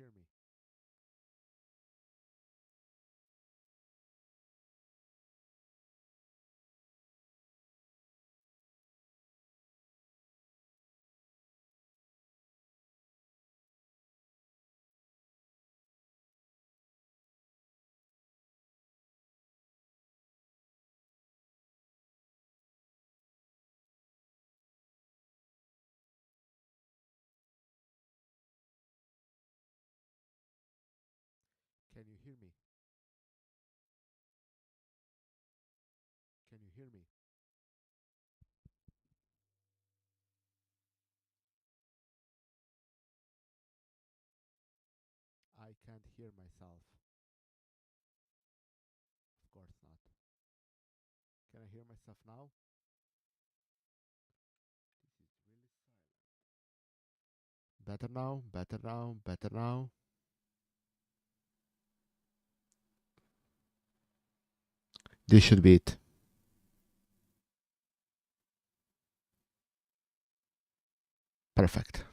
hear me? Can you hear me? Can you hear me? I can't hear myself. Of course not. Can I hear myself now? This is really silent. Better now, better now, better now. This should be it. Perfect.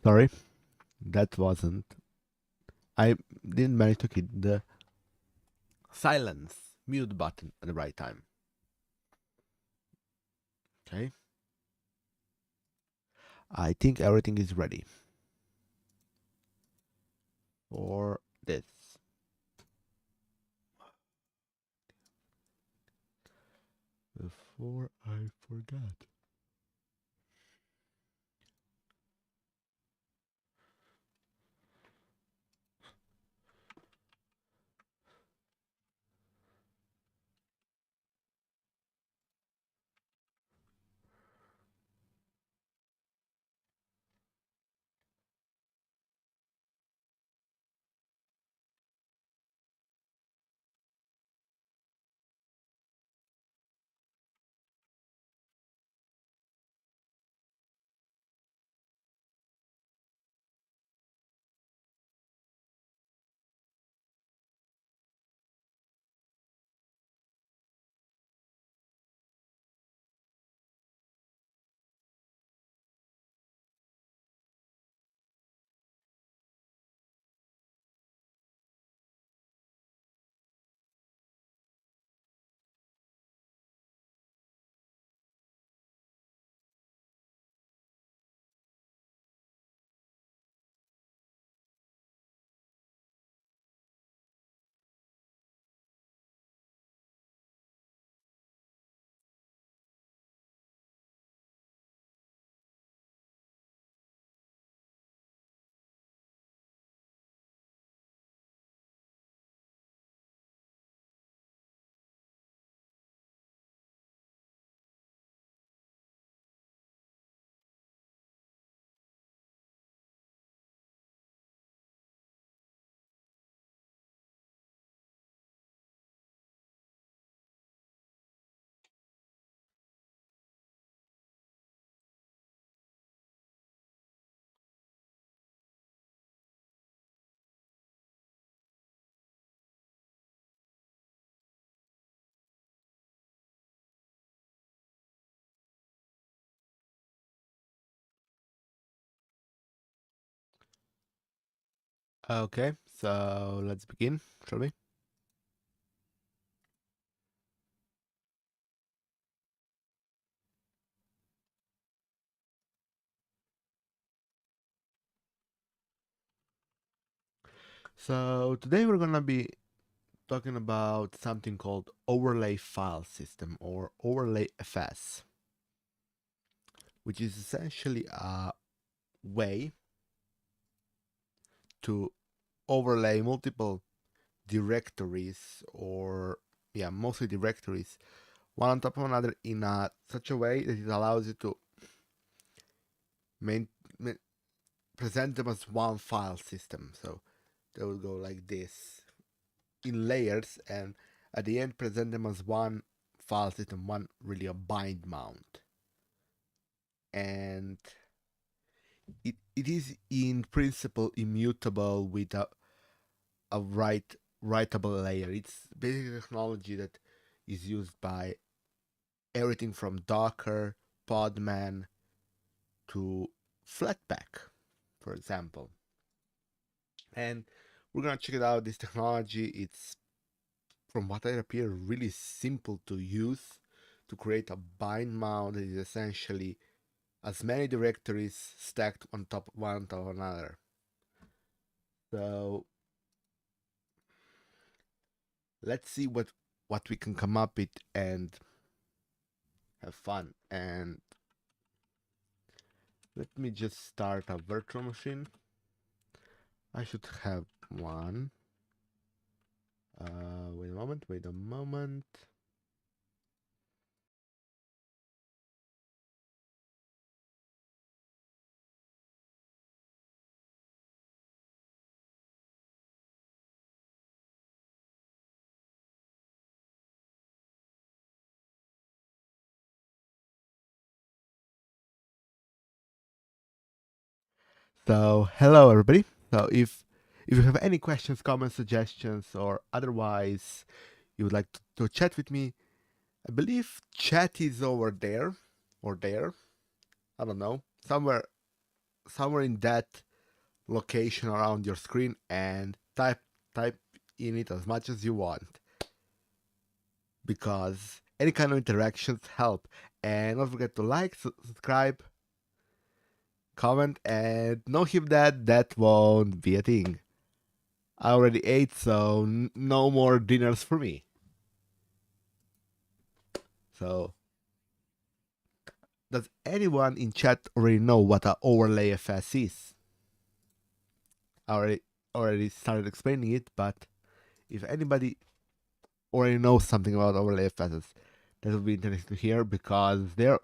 Sorry, that wasn't. I didn't manage to hit the silence mute button at the right time. Okay. I think everything is ready for this. Before I forget. Okay, so let's begin, shall we? So today we're gonna be talking about something called overlay file system or OverlayFS, which is essentially a way to overlay multiple directories or mostly directories one on top of another in such a way that it allows you to main, ma- present them as one file system. So they will go like this in layers, and at the end present them as one file system, one really a bind mount. And it is in principle immutable with a writable layer. It's basically technology that is used by everything from Docker, Podman to Flatpak, for example. And we're gonna check it out. This technology, it's from what I appear really simple to use to create a bind mount that is essentially as many directories stacked on top one on top of another. So let's see what we can come up with and have fun. And let me just start a virtual machine. I should have one. Wait a moment, wait a moment. So hello everybody. So if you have any questions, comments, suggestions, or otherwise you would like to chat with me, I believe chat is over there or there. I don't know. Somewhere in that location around your screen, and type in it as much as you want, because any kind of interactions help. And don't forget to like, subscribe, comment, and know him that won't be a thing. I already ate, so no more dinners for me. So, does anyone in chat already know what a OverlayFS is? I already started explaining it, but if anybody already knows something about OverlayFS, that would be interesting to hear, because they're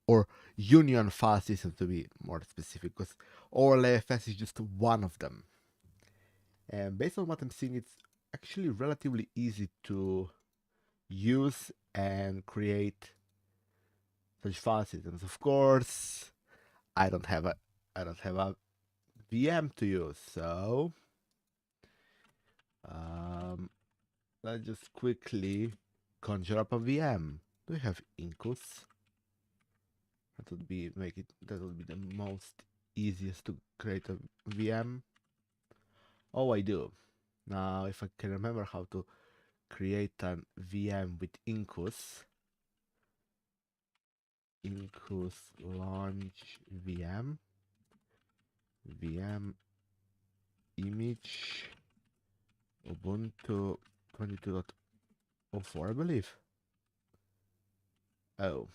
or union file systems to be more specific, because OverlayFS is just one of them. And based on what I'm seeing, it's actually relatively easy to use and create such file systems. Of course, I don't have a VM to use, so um, let's just quickly conjure up a VM. Do we have Incus? That would be the most easiest to create a VM. Oh, I do. Now, if I can remember how to create a VM with Incus launch VM image Ubuntu 22.04, I believe. Oh,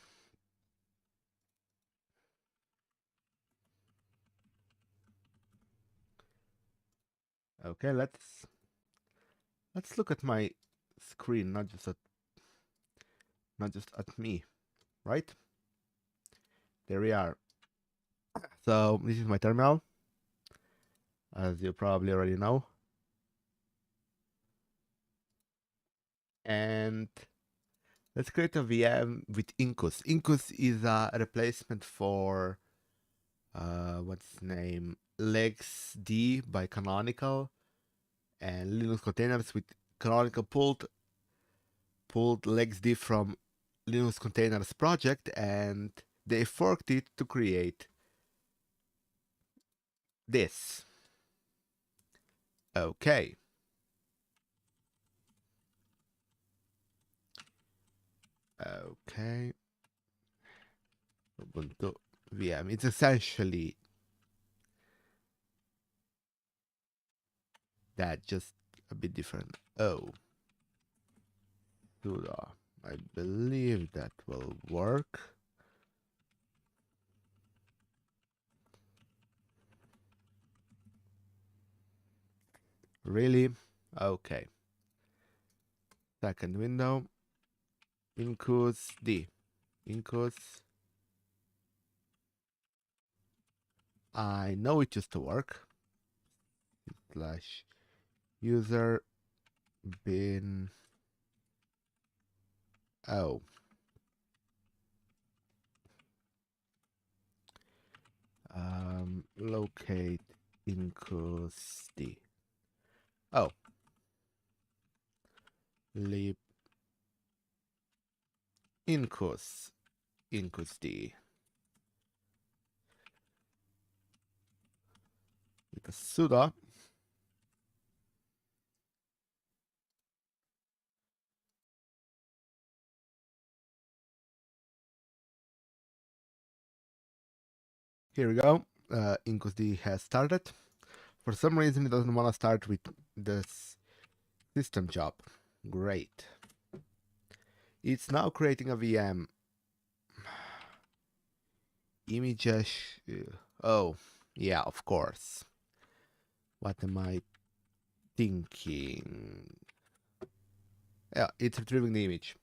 okay. Let's look at my screen, not just at me, right? There we are. So this is my terminal, as you probably already know. And let's create a VM with Incus. Incus is a replacement for what's its name, LexD by Canonical, and Linux containers with Canonical pulled LexD from Linux containers project, and they forked it to create this. Okay. Okay. Ubuntu VM. It's essentially that, just a bit different. Oh, sudo. I believe that will work. Really? Okay. Second window. Incus D. Incus. I know it used to work. Slash user bin. Oh. Locate incus D. Oh. Lib incus. Incus D. With a sudo. Here we go. Incus D has started. For some reason, it doesn't want to start with this system job. Great. It's now creating a VM. Images. Oh, yeah, of course. What am I thinking? Yeah, it's retrieving the image.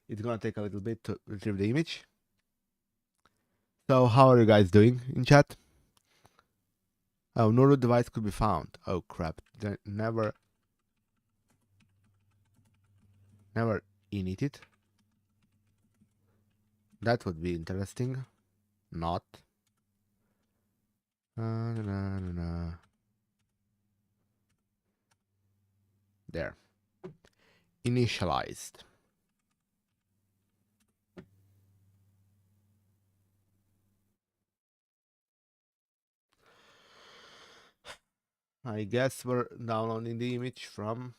It's gonna take a little bit to retrieve the image. So, how are you guys doing in chat? Oh, no root device could be found. Oh crap! Never init it. That would be interesting. Not. There. Initialized. I guess we're downloading the image from...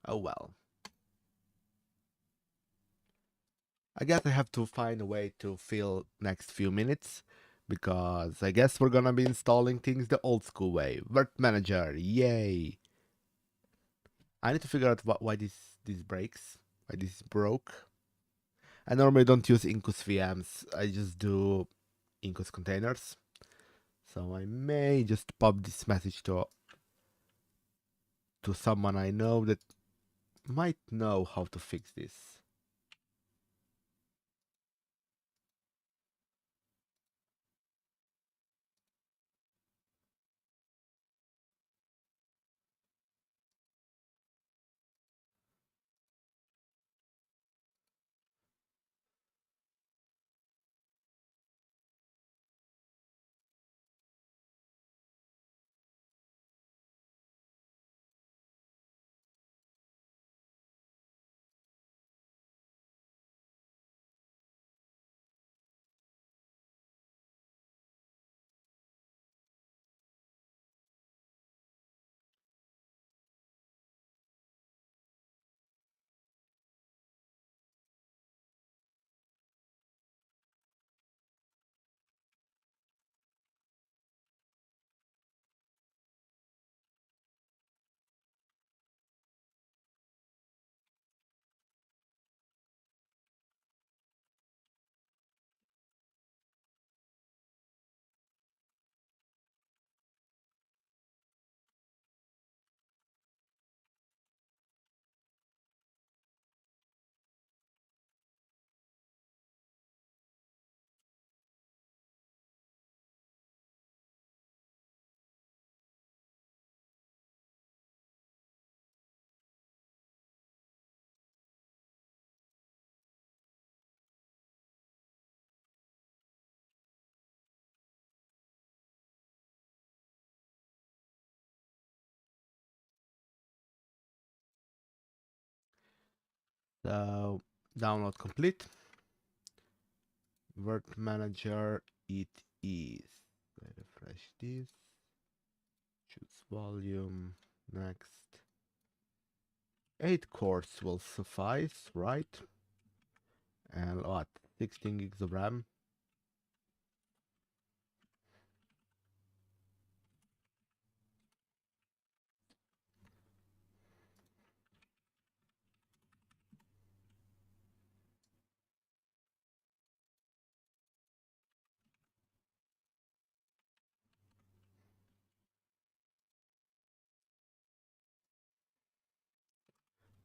Oh well. I guess I have to find a way to fill next few minutes, because I guess we're gonna be installing things the old school way. Vert Manager, yay! I need to figure out why this breaks, why this broke. I normally don't use Incus VMs, I just do Incus containers. So I may just pop this message to someone I know that might know how to fix this. So download complete. Vert Manager it is. refresh this, choose volume, next. 8 cores will suffice, right? And what? 16 gigs of RAM.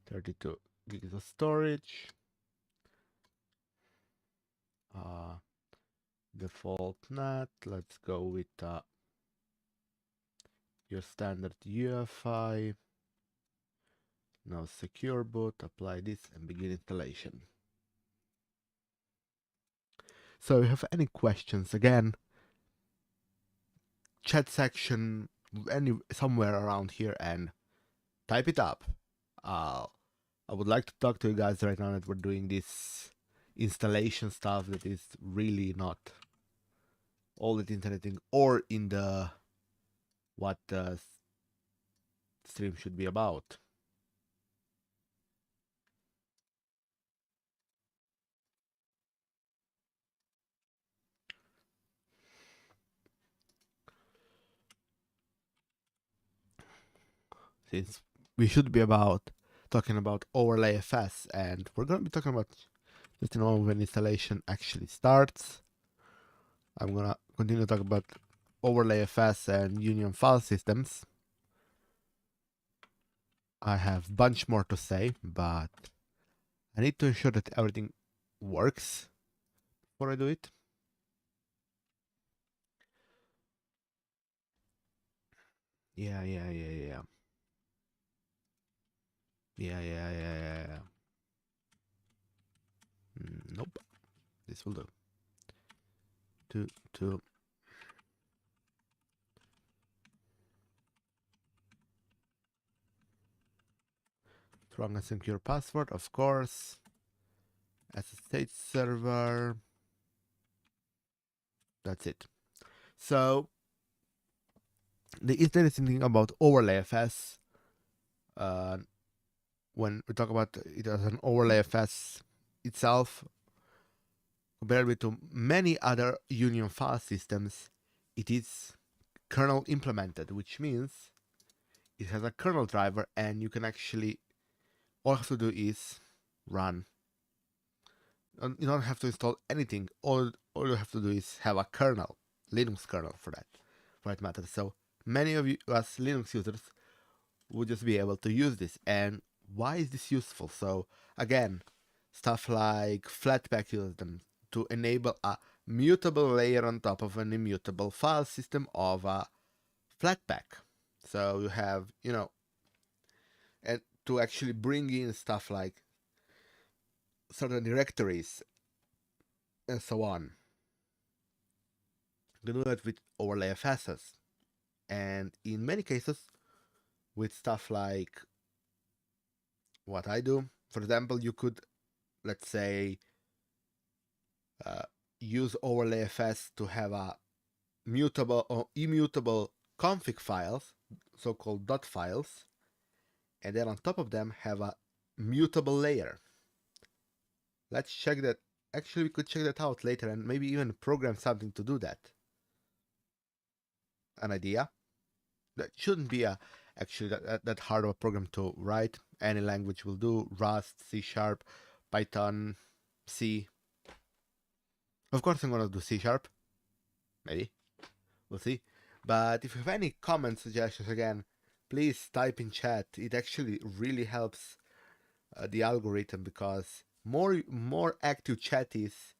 Thirty-two gigs of storage. Default NAT. Let's go with your standard UEFI. Now secure boot. Apply this and begin installation. So if you have any questions, again, chat section somewhere around here and type it up. I would like to talk to you guys right now that we're doing this installation stuff that is really not all that interesting or in the what the stream should be about. Since we should be talking about OverlayFS, and we're going to be talking about just in a moment when installation actually starts. I'm going to continue to talk about OverlayFS and Union file systems. I have a bunch more to say, but I need to ensure that everything works before I do it. Yeah. Nope. This will do. Two. Strong and secure password, of course. As a state server. That's it. So the interesting thing about OverlayFS, when we talk about it as an OverlayFS itself, compared with to many other Union file systems, it is kernel implemented, which means it has a kernel driver, and you can actually, all you have to do is run. You don't have to install anything. All you have to do is have a kernel, Linux kernel for that matter. So many of you, as Linux users, would just be able to use this. And why is this useful? So again, stuff like Flatpak uses them to enable a mutable layer on top of an immutable file system of a Flatpak. So you have, and to actually bring in stuff like certain directories and so on. You can do that with OverlayFS. And in many cases, with stuff like what I do, for example, you could, let's say, use OverlayFS to have a mutable or immutable config files, so-called dot files, and then on top of them have a mutable layer. Let's check that. Actually, we could check that out later and maybe even program something to do that. An idea? That shouldn't be actually that hard of a program to write. Any language will do. Rust, C#, Python, C. Of course I'm gonna do C#. Maybe. We'll see. But if you have any comments, suggestions, again, please type in chat. It actually really helps the algorithm, because more active chat is,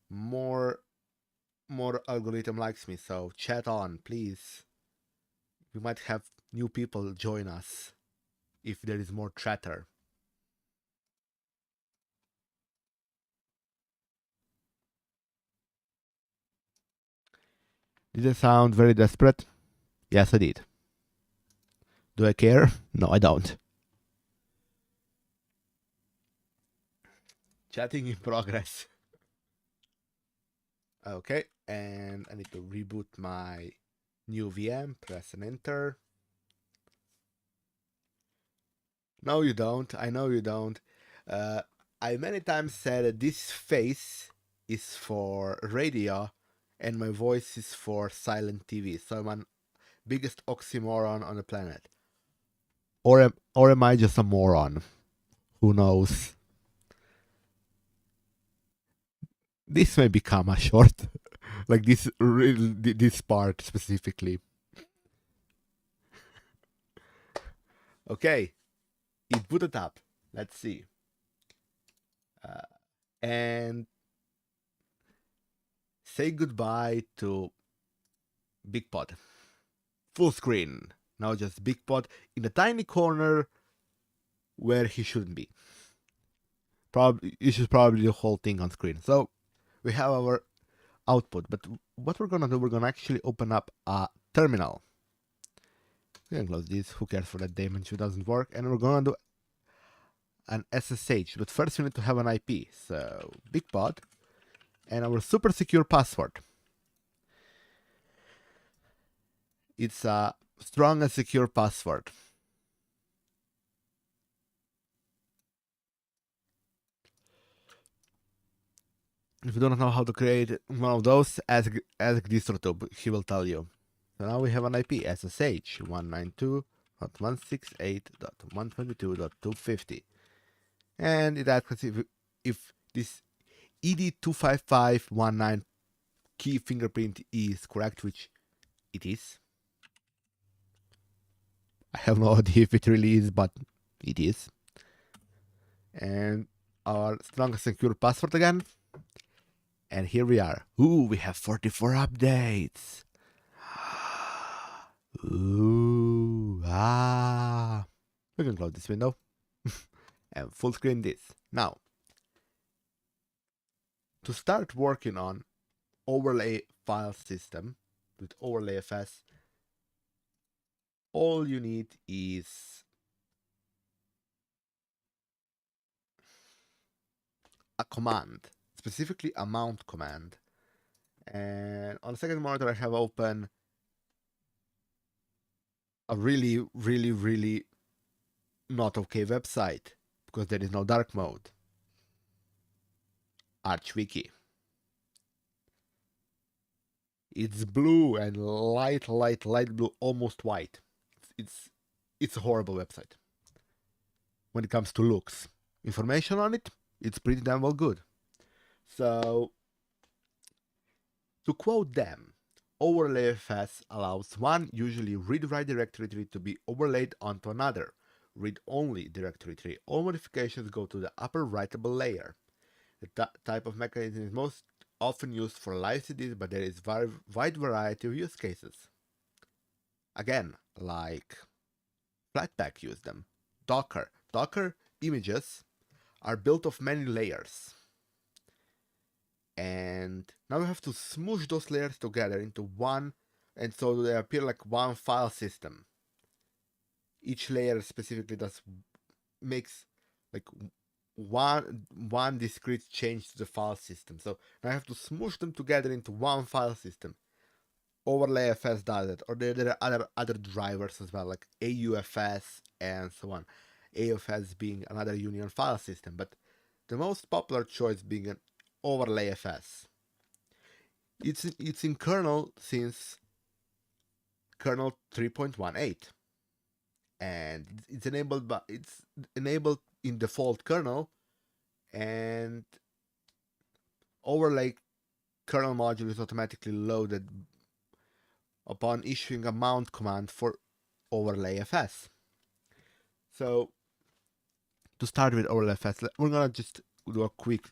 more algorithm likes me. So chat on, please. We might have new people join us if there is more chatter. Did I sound very desperate? Yes, I did. Do I care? No, I don't. Chatting in progress. Okay, and I need to reboot my new VM, press and enter. No, you don't. I know you don't. I many times said that this face is for radio and my voice is for silent TV. So I'm an biggest oxymoron on the planet. Or am I just a moron? Who knows? This may become a short, like this part specifically. Okay, it booted up. Let's see. And say goodbye to Big Pod. Full screen. Now just Big Pod in a tiny corner where he shouldn't be. Probably you should probably do the whole thing on screen. So we have our output, but what we're gonna do, we're gonna actually open up a terminal. We can close this. Who cares for that dimension doesn't work? And we're gonna do an SSH, but first we need to have an IP. So Big Pod and our super secure password. It's a strong and secure password. If you don't know how to create one of those, ask DistroTube, he will tell you. So now we have an IP, SSH 192.168.122.250. And it asks if this ED25519 key fingerprint is correct, which it is. I have no idea if it really is, but it is. And our strong and secure password again. And here we are. Ooh, we have 44 updates. Ooh, ah. We can close this window and full screen this. Now, to start working on overlay file system with OverlayFS, all you need is a command, specifically a mount command. And on the second monitor, I have open a really not okay website because there is no dark mode. ArchWiki. It's blue and light blue, almost white. It's a horrible website. When it comes to looks, information on it, it's pretty damn well good. So, to quote them, OverlayFS allows one usually read-write directory tree to be overlaid onto another read-only directory tree. All modifications go to the upper writable layer. The type of mechanism is most often used for live CDs, but there is a wide variety of use cases. Again, like Flatpak use them. Docker images are built of many layers. And now we have to smoosh those layers together into one, and so they appear like one file system. Each layer specifically makes like one discrete change to the file system. So I have to smoosh them together into one file system. OverlayFS does it, or there are other drivers as well, like AUFS and so on. AUFS being another union file system, but the most popular choice being an OverlayFS. It's in kernel since kernel 3.18, and it's enabled in default kernel, and overlay kernel module is automatically loaded upon issuing a mount command for OverlayFS. So to start with OverlayFS, we're gonna just do a quick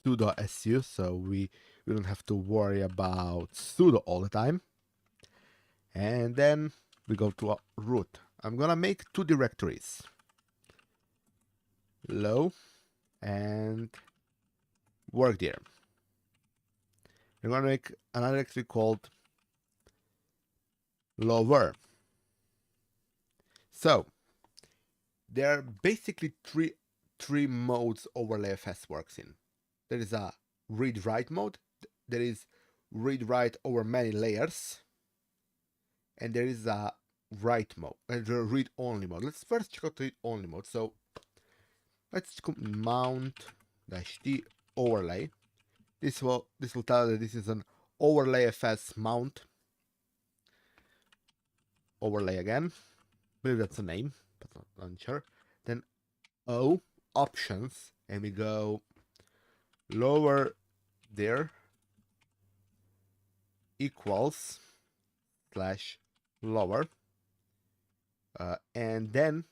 sudo su, so we don't have to worry about sudo all the time. And then we go to root. I'm gonna make two directories, low and work there. I'm gonna make another directory called lower. So there are basically three modes OverlayFS works in. There is a read-write mode, there is read write over many layers, and there is a write mode and read only mode. Let's first check out read only mode. So let's mount -t overlay. This will tell that this is an OverlayFS mount overlay again. I believe that's a name, but not unsure. Then O options, and we go lower there equals / lower, and then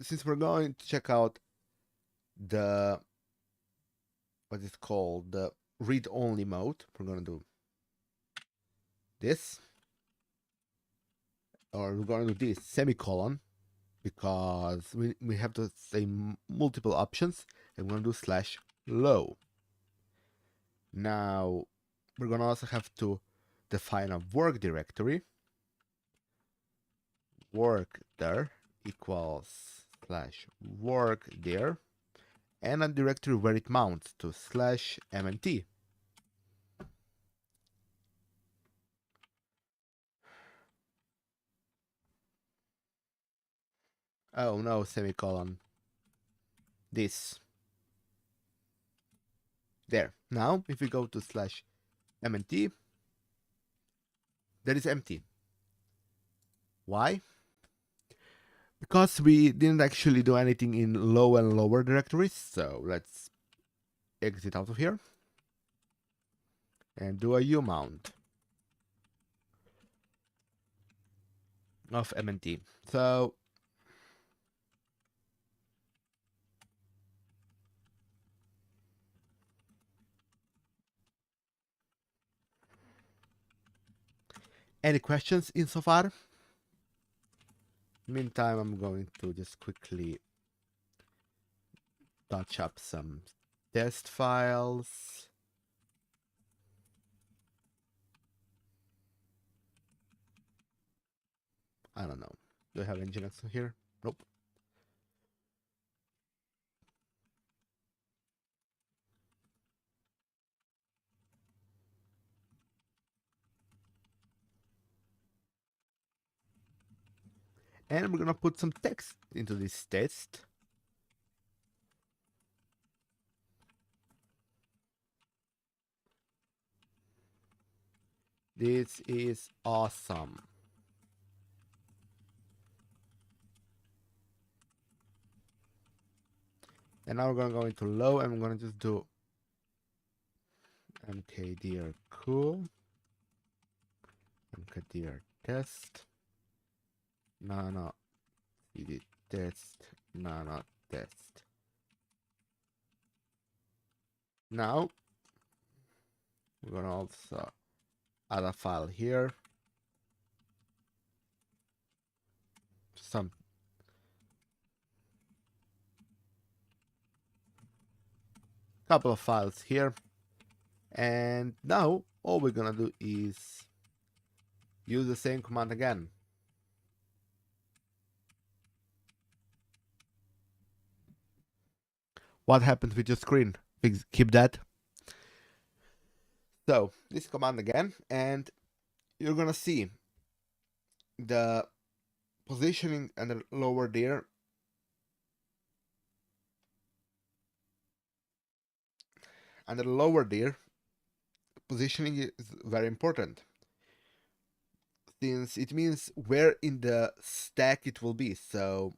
since we're going to check out the what is called the read only mode, we're going to do this, or we're going to do this semicolon, because we have to say multiple options, and we're going to do /low. Now we're going to also have to define a work directory. Work there equals /work there, and a directory where it mounts to /mnt. Oh no, semicolon. This. There. Now, if we go to /mnt, that is empty. Why? Because we didn't actually do anything in low and lower directories. So let's exit out of here and do a umount of mnt. So any questions insofar? Meantime, I'm going to just quickly touch up some test files. I don't know. Do I have Nginx here? Nope. And we're gonna put some text into this test. This is awesome. And now we're gonna go into low, and I'm gonna just do mkdir cool, mkdir test, nano cd test, nano test. Now we're gonna also add a file here, some couple of files here, and now all we're gonna do is use the same command again. What happens with your screen? Keep that. So this command again, and you're gonna see the positioning and the lower there. And the lower there, positioning is very important, since it means where in the stack it will be. So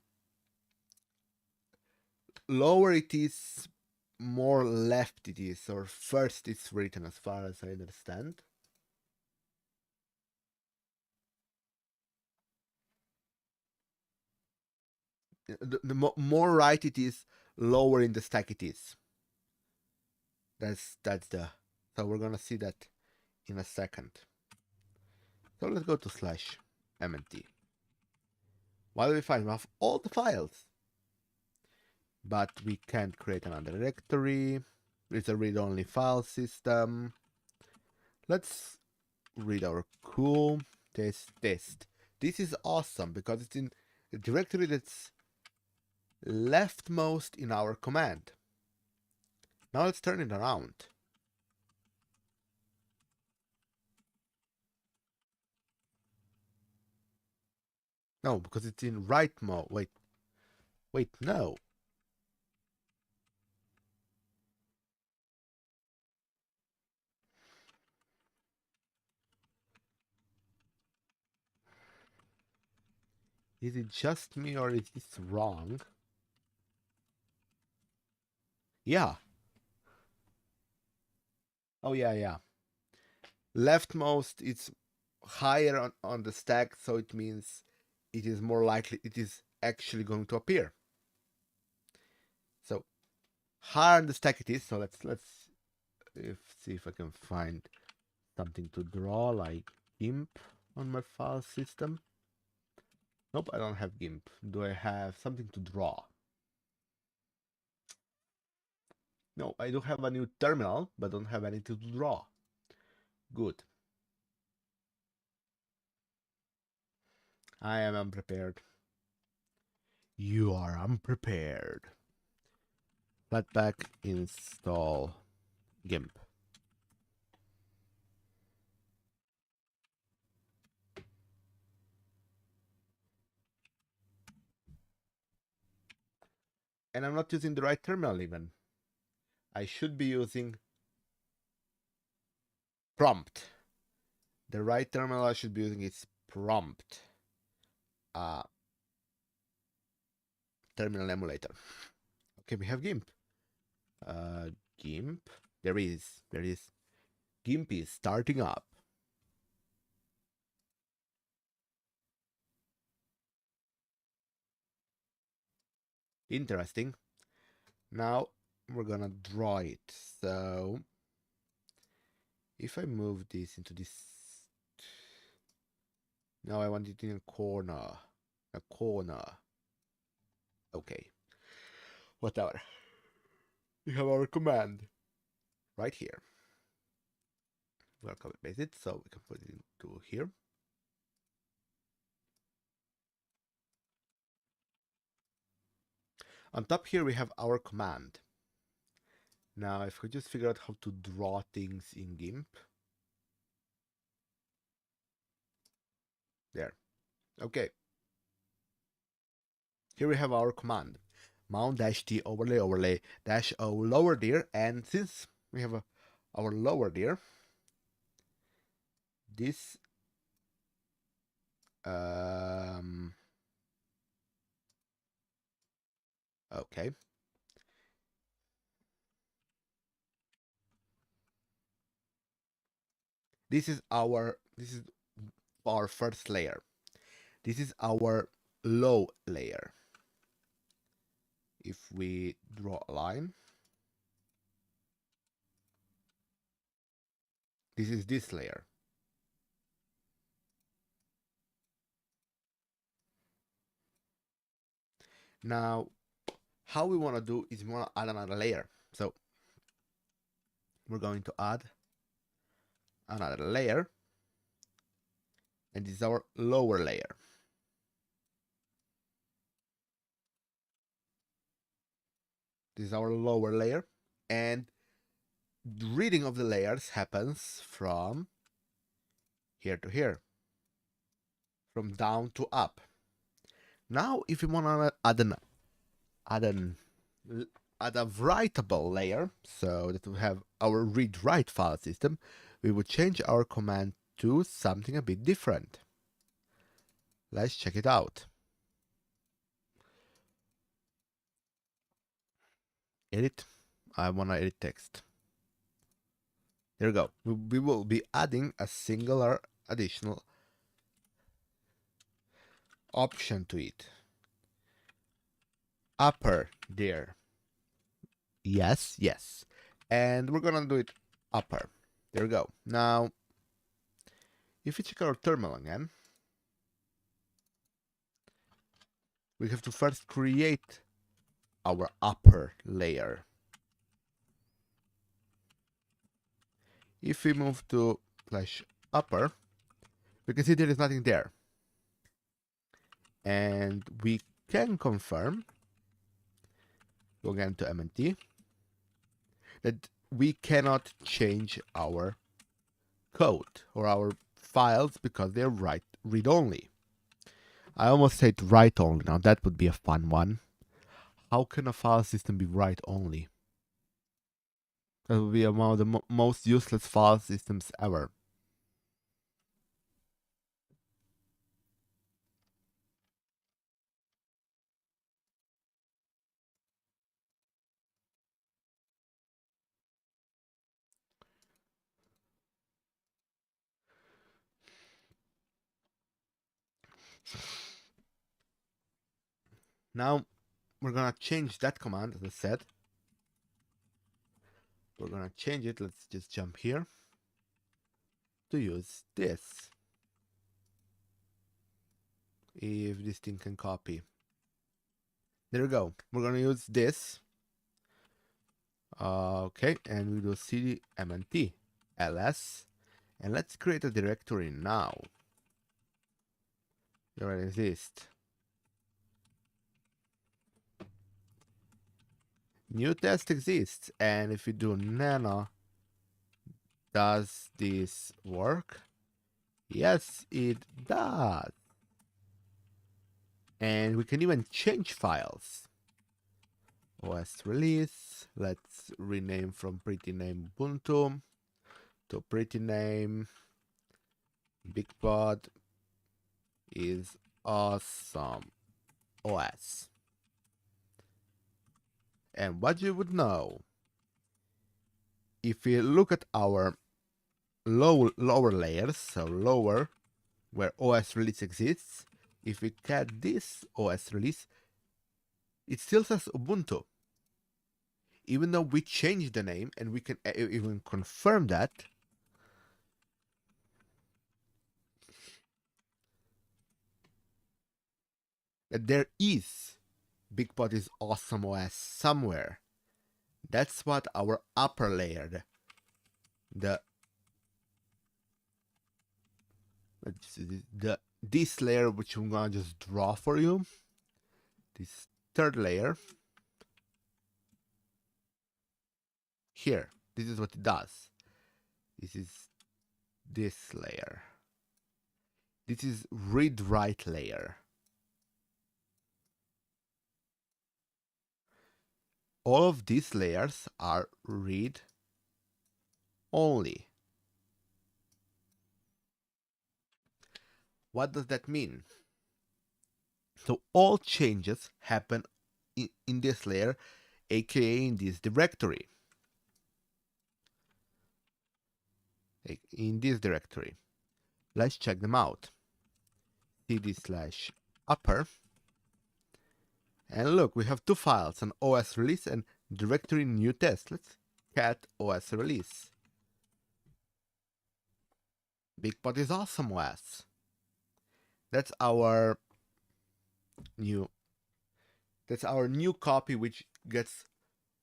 lower it is, more left it is, or first it's written, as far as I understand. The more right it is, lower in the stack it is. That's the. So we're gonna see that in a second. So let's go to /mnt. What do we find? We have all the files, but we can't create another directory. It's a read-only file system. Let's read our cool test. This is awesome because it's in a directory that's leftmost in our command. Now let's turn it around. No, because it's in write mode. Wait, no. Is it just me or is this wrong? Yeah. Oh, yeah. Leftmost, it's higher on the stack, so it means it is more likely it is actually going to appear. So higher on the stack it is. So let's see if I can find something to draw like GIMP on my file system. Nope, I don't have GIMP. Do I have something to draw? No, I do have a new terminal, but don't have anything to draw. Good. I am unprepared. You are unprepared. Flatpak install GIMP. And I'm not using the right terminal even. I should be using prompt. The right terminal I should be using is prompt. Terminal emulator. Okay, we have GIMP. GIMP. There is. GIMP is starting up. Interesting. Now we're gonna draw it. So if I move this into this, now I want it in a corner. Okay, whatever. We have our command right here. We'll copy paste it so we can put it into here. On top here we have our command. Now if we just figure out how to draw things in GIMP. There. Okay. Here we have our command. Mount-t overlay -o lower dir, and since we have our lower dir, this okay. This is our first layer. This is our low layer. If we draw a line, this is this layer. Now, how we want to do is we want to add another layer. So we're going to add another layer, and this is our lower layer. This is our lower layer, and the reading of the layers happens from here to here, from down to up. Now, if we want to add a writable layer, so that we have our read-write file system, we would change our command to something a bit different. Let's check it out. Edit. I want to edit text. There we go. We will be adding a singular additional option to it. Upper there. Yes. And we're gonna do it upper. There we go. Now, if we check our terminal again, we have to first create our upper layer. If we move to /upper, we can see there is nothing there. And we can confirm, go again to MNT, that we cannot change our code or our files because they're read-only. I almost said write only. Now that would be a fun one. How can a file system be write only? That would be one of the most useless file systems ever. Now we're gonna change that command, as I said. We're gonna change it. Let's just jump here to use this. If this thing can copy. There we go. We're gonna use this. Okay, and we do cd-mnt ls, and let's create a directory now. It already exists. New test exists, and if you do nano, does this work? Yes, it does. And we can even change files. OS release. Let's rename from pretty name Ubuntu to pretty name BigPod is awesome OS. And what you would know, if you look at our lower layers, so lower where OS release exists, if we get this OS release, it still says Ubuntu. Even though we changed the name, and we can even confirm that, there is BigPod is awesome OS somewhere. That's what our upper layer, this layer, which I'm gonna just draw for you, this third layer here, this is what it does. This is this layer. This is read-write layer. All of these layers are read only. What does that mean? So all changes happen in this layer, aka in this directory. In this directory. Let's check them out. cd/upper. And look, we have two files, an OS release and directory new test. Let's cat OS release. BigPod is awesome OS. That's our new copy, which gets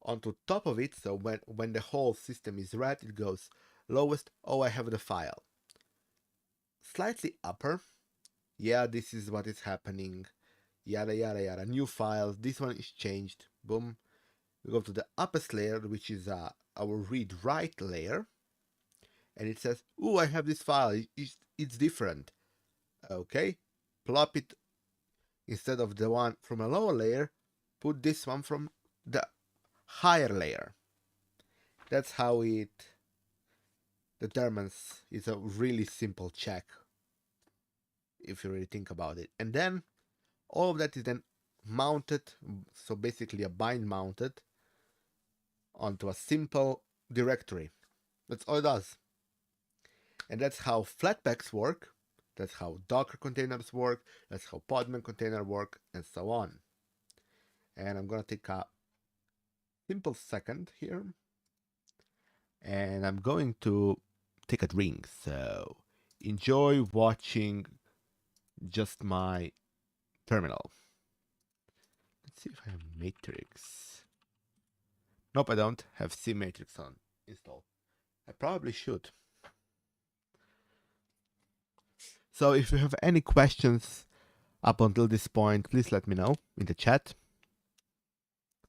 onto top of it. So when the whole system is read, it goes lowest. Oh, I have the file. Slightly upper. Yeah, this is what is happening. Yada yada yada. New files. This one is changed. Boom. We go to the uppermost layer, which is our read-write layer, and it says, "Oh, I have this file. It's different." Okay, plop it instead of the one from a lower layer. Put this one from the higher layer. That's how it determines. It's a really simple check if you really think about it. And then all of that is then mounted, so basically a bind mounted onto a simple directory. That's all it does. And that's how Flatpaks work. That's how Docker containers work. That's how Podman containers work, and so on. And I'm gonna take a simple second here, and I'm going to take a drink. So enjoy watching just my terminal. Let's see if I have Matrix. Nope, I don't have C-Matrix on install. I probably should. So if you have any questions up until this point, please let me know in the chat.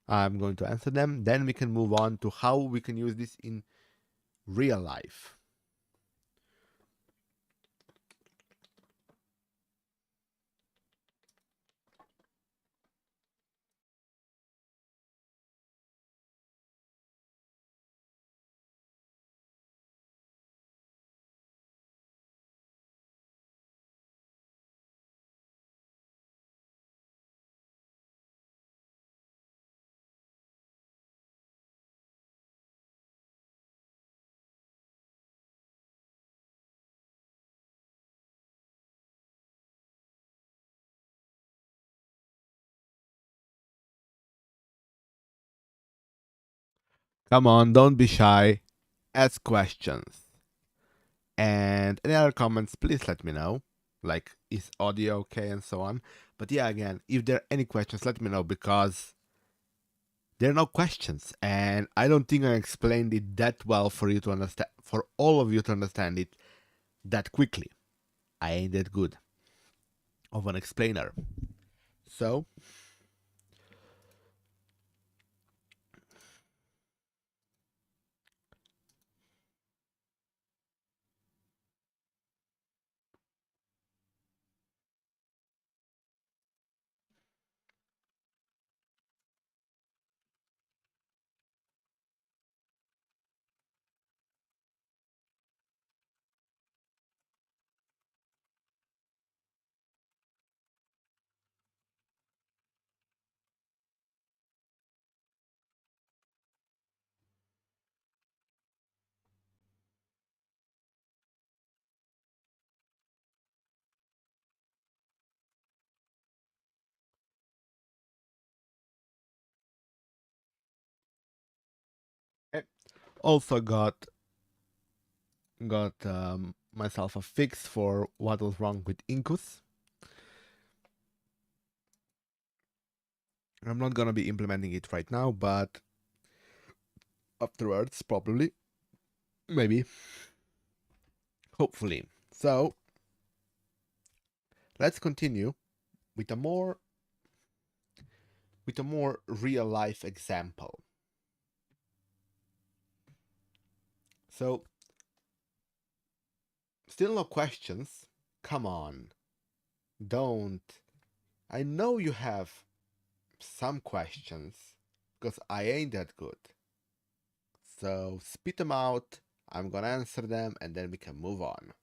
I'm going to answer them. Then we can move on to how we can use this in real life. Come on, don't be shy. Ask questions. And any other comments, please let me know. Like, is audio okay and so on. But yeah, again, if there are any questions, let me know because there are no questions. And I don't think I explained it that well for you to understand, for all of you to understand it that quickly. I ain't that good of an explainer. So, I also got myself a fix for what was wrong with Incus. I'm not gonna be implementing it right now, but afterwards, probably, maybe, hopefully. So let's continue with a more real life example. So still no questions. Come on, don't. I know you have some questions because I ain't that good. So spit them out. I'm gonna answer them and then we can move on.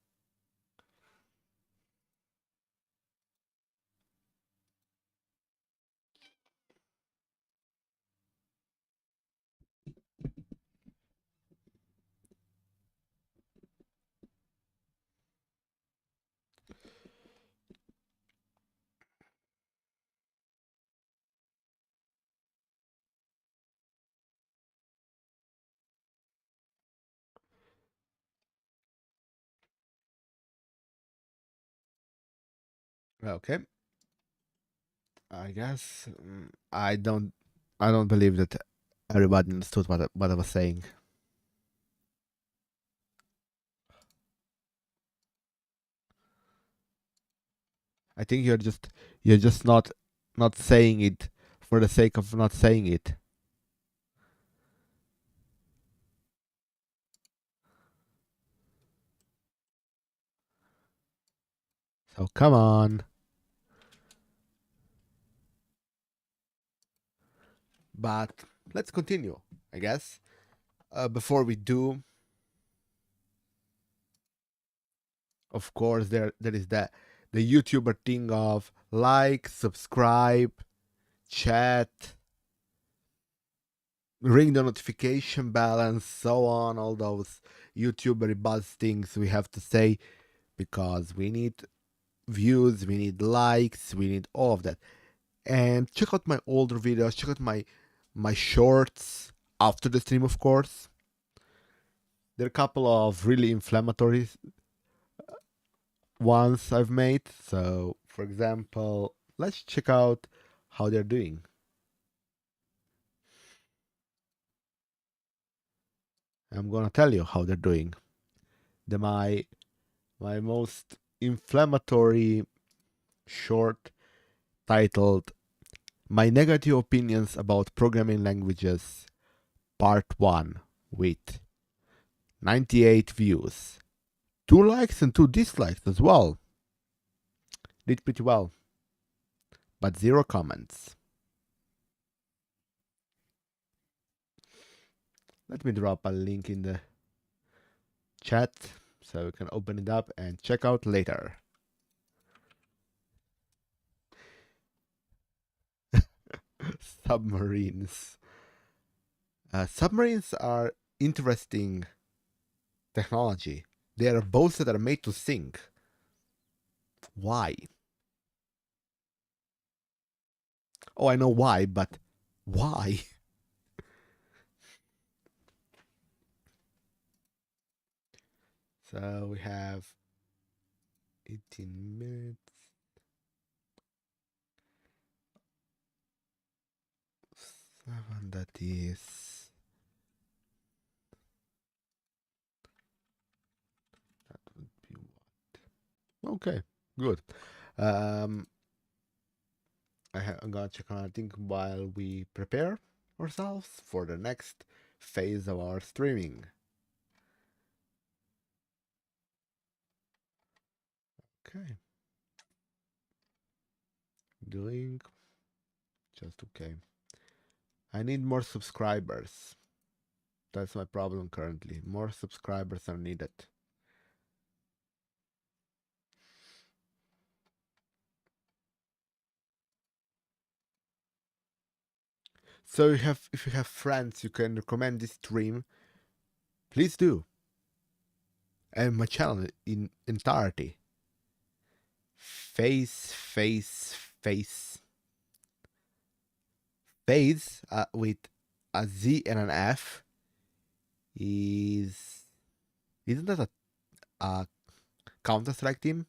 Okay. I guess I don't believe that everybody understood what I was saying. I think you're just not saying it for the sake of not saying it. So come on. But let's continue, I guess. Before we do, of course, there is the YouTuber thing of like, subscribe, chat, ring the notification bell, and so on. All those YouTuber buzz things we have to say because we need views, we need likes, we need all of that. And check out my older videos, check out my shorts after the stream, of course. There are a couple of really inflammatory ones I've made. So, for example, let's check out how they're doing. I'm gonna tell you how they're doing. My most inflammatory short titled "My Negative Opinions About Programming Languages Part 1" with 98 views. 2 likes and 2 dislikes as well. Did pretty well. But 0 comments. Let me drop a link in the chat so you can open it up and check out later. Submarines. Submarines are interesting technology. They are boats that are made to sink. Why? Oh, I know why, but why? So we have 18 minutes. 7, that is. That would be what? Okay, good. Um, I'm gonna check on a thing while we prepare ourselves for the next phase of our streaming. Okay. Doing just okay. I need more subscribers. That's my problem currently. More subscribers are needed. So if you have friends you can recommend this stream, please do. And my channel in entirety. Face. Phase with a Z and an F is isn't that a Counter-Strike team?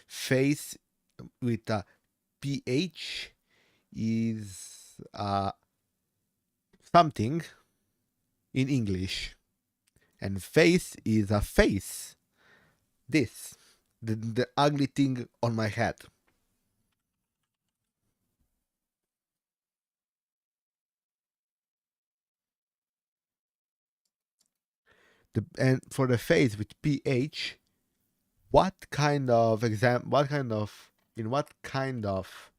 Face with a PH is something in English, and face is a face. This, the ugly thing on my head. And for the face with PH, what kind of in what kind of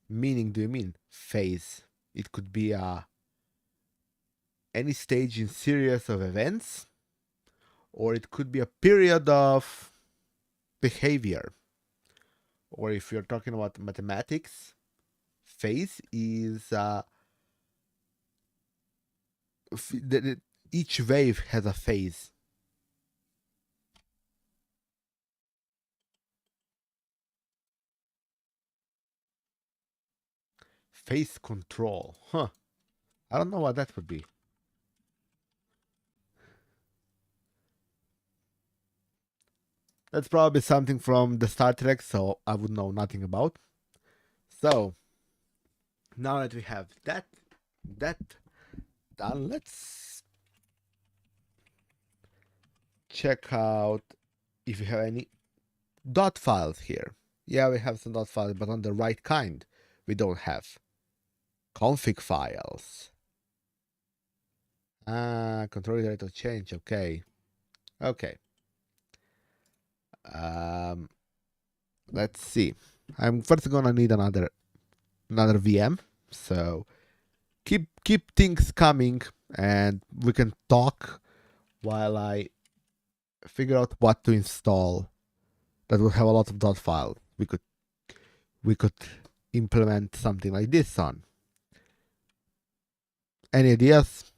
meaning do you mean phase? It could be any stage in series of events, or it could be a period of behavior. Or if you're talking about mathematics, phase is each wave has a phase. Phase control, huh? I don't know what that would be. That's probably something from the Star Trek, so I would know nothing about. So now that we have that done, let's check out if we have any dot files here. Yeah, we have some dot files, but on the right kind. We don't have config files. Control rate of change. Okay. Let's see. I'm first gonna need another VM. So keep things coming, and we can talk while I figure out what to install that will have a lot of dot files. We could implement something like this on. Any ideas?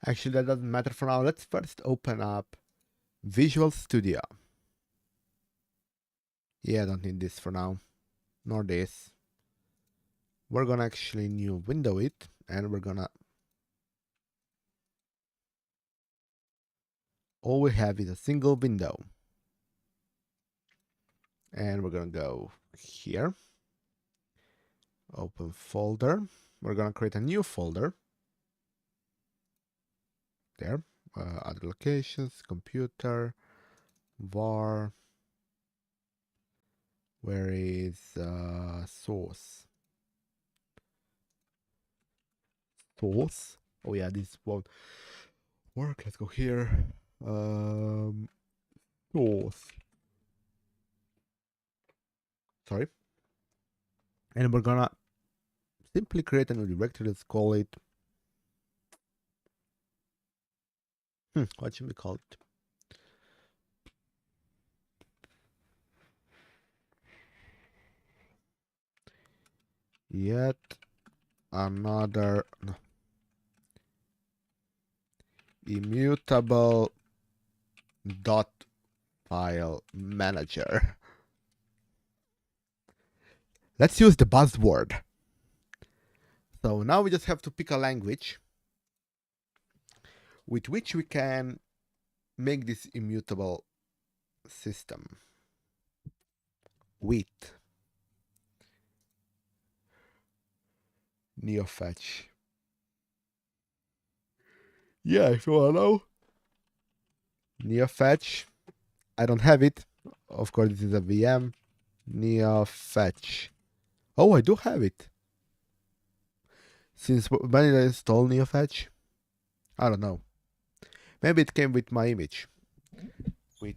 Actually, that doesn't matter for now. Let's first open up Visual Studio. Yeah, I don't need this for now, nor this. We're gonna actually new window it, and we're gonna all we have is a single window. And we're gonna go here, open folder. We're gonna create a new folder. There, other locations, computer, var. Where is source? Source. Oh yeah, this won't work. Let's go here. Source. Sorry. And we're gonna simply create a new directory. Let's call it. What should we call it? Yet another immutable dot file manager. Let's use the buzzword. So now we just have to pick a language with which we can make this immutable system. With NeoFetch. Yeah, if you wanna know. NeoFetch. I don't have it. Of course, this is a VM. NeoFetch. Oh, I do have it. Since when did I install NeoFetch? I don't know. Maybe it came with my image. With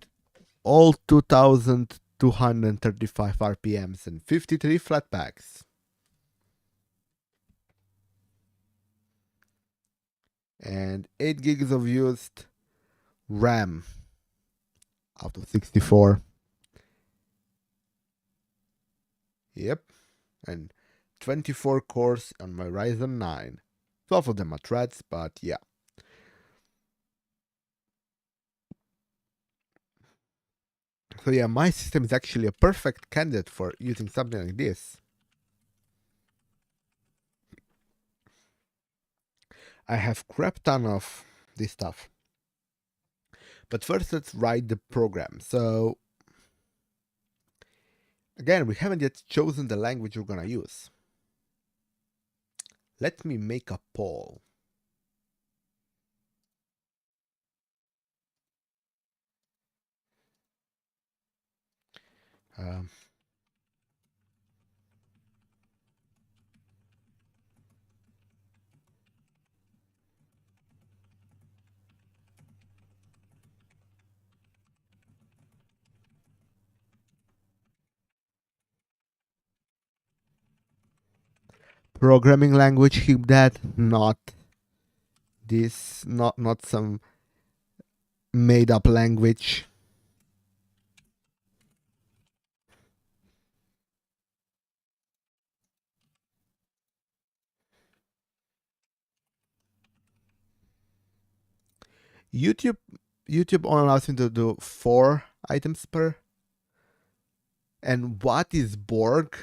all 2235 RPMs and 53 flatpaks. And 8 gigs of used RAM out of 64. Yep. And 24 cores on my Ryzen 9. 12 of them are threads, but yeah. So yeah, my system is actually a perfect candidate for using something like this. I have crap ton of this stuff. But first let's write the program. So again, we haven't yet chosen the language we're gonna use. Let me make a poll. Um, Programming language, keep that, not this, not some made up language. YouTube only allows me to do 4 items per. And what is Borg?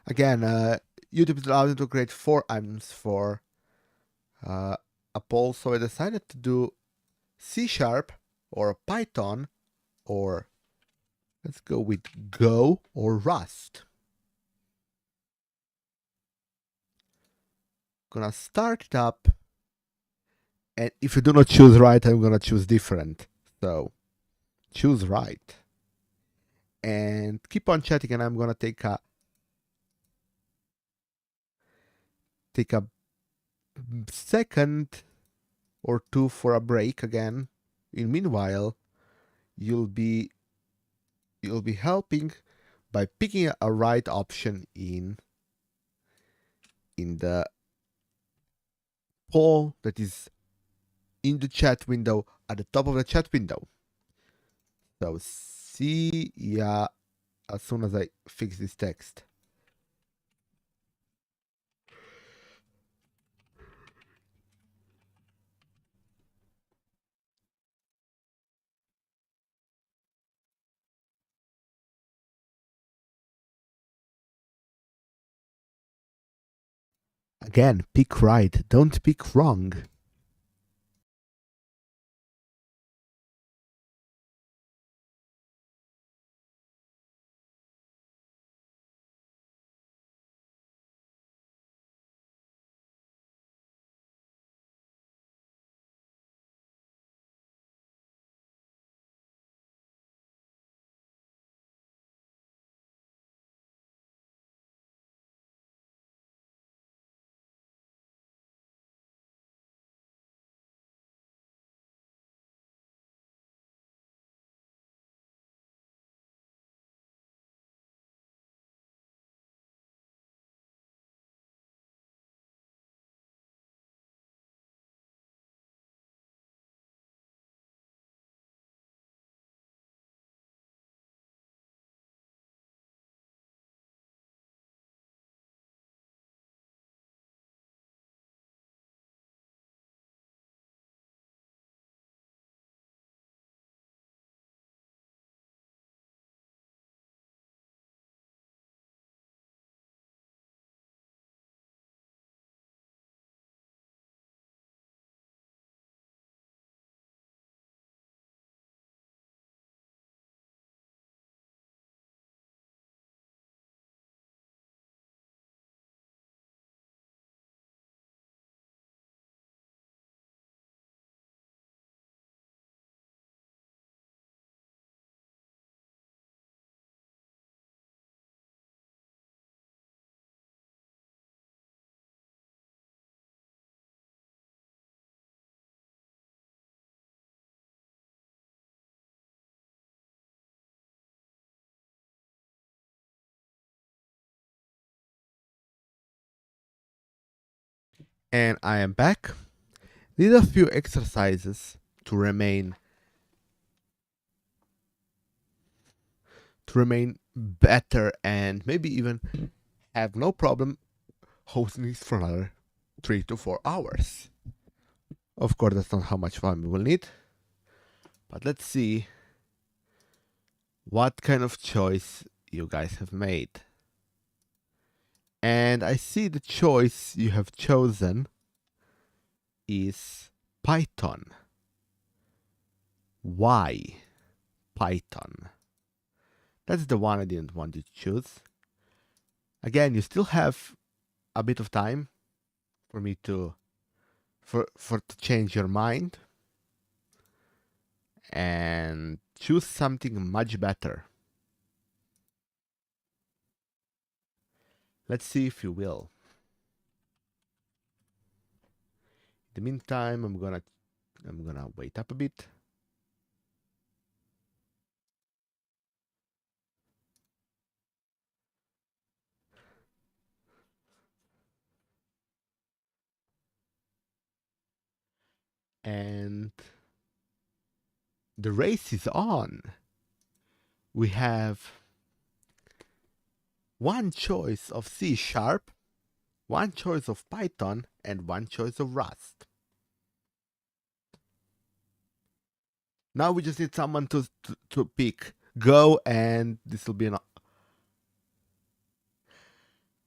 Again, YouTube allows me to create 4 items for a poll, so I decided to do C# or Python, or let's go with Go or Rust. Gonna start it up, and if you do not choose right, I'm gonna choose different. So choose right, and keep on chatting, and I'm gonna take a second or two for a break again. In meanwhile, you'll be helping by picking a right option in the poll that is in the chat window at the top of the chat window. So see ya as soon as I fix this text. Again, pick right, don't pick wrong. And I am back. Did a few exercises to remain better and maybe even have no problem hosting this for another 3 to 4 hours. Of course, that's not how much time we will need, but let's see what kind of choice you guys have made. And I see the choice you have chosen is Python. Why Python? That's the one I didn't want you to choose. Again, you still have a bit of time for me to to change your mind and choose something much better. Let's see if you will. In the meantime, I'm gonna wait up a bit. And the race is on. We have one choice of C#, one choice of Python, and one choice of Rust. Now we just need someone to pick Go, and this will be an...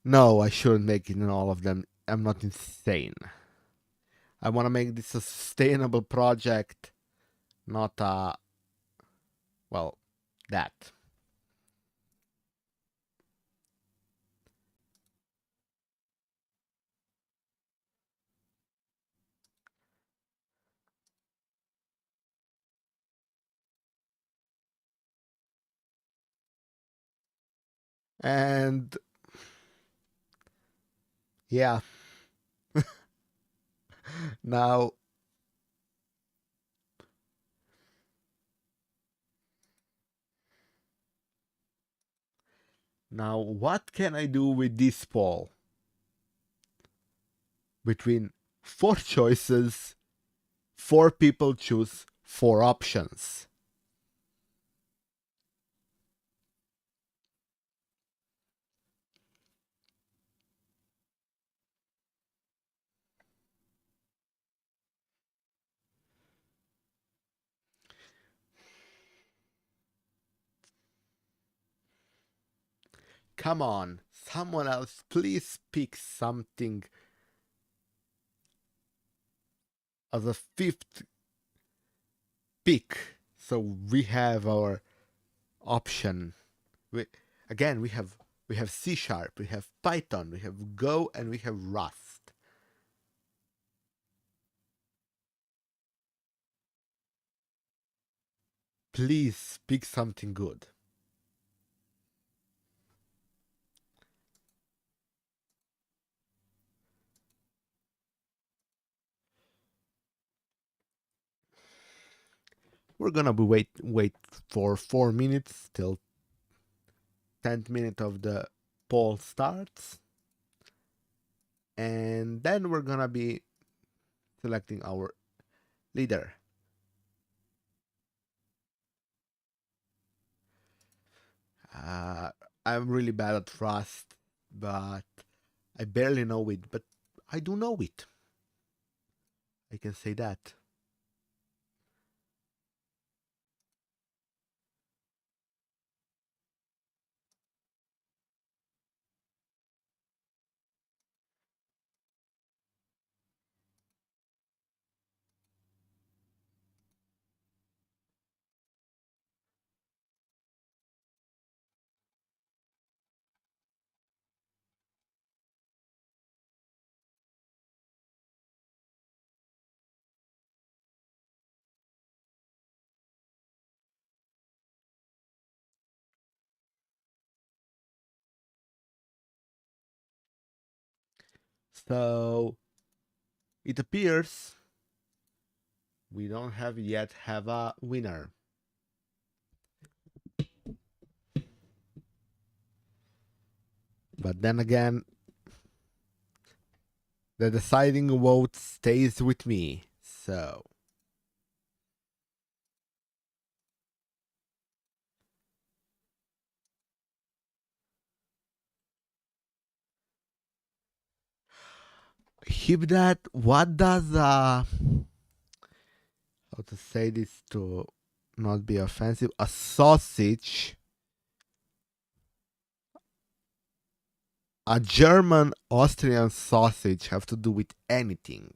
No, I shouldn't make it in all of them. I'm not insane. I want to make this a sustainable project, not a... well, that. And yeah, now what can I do with this poll? Between 4 choices, 4 people choose 4 options. Come on, someone else, please pick something as a 5th pick. So we have our option. Again, we have C#, we have Python, we have Go, and we have Rust. Please pick something good. We're gonna be wait for 4 minutes till 10th minute of the poll starts, and then we're gonna be selecting our leader. I'm really bad at Rust, but I barely know it, but I do know it. I can say that. So it appears we don't yet have a winner. But then again, The deciding vote stays with me. So keep that. What does how to say this to not be offensive? A sausage, a German Austrian sausage, have to do with anything?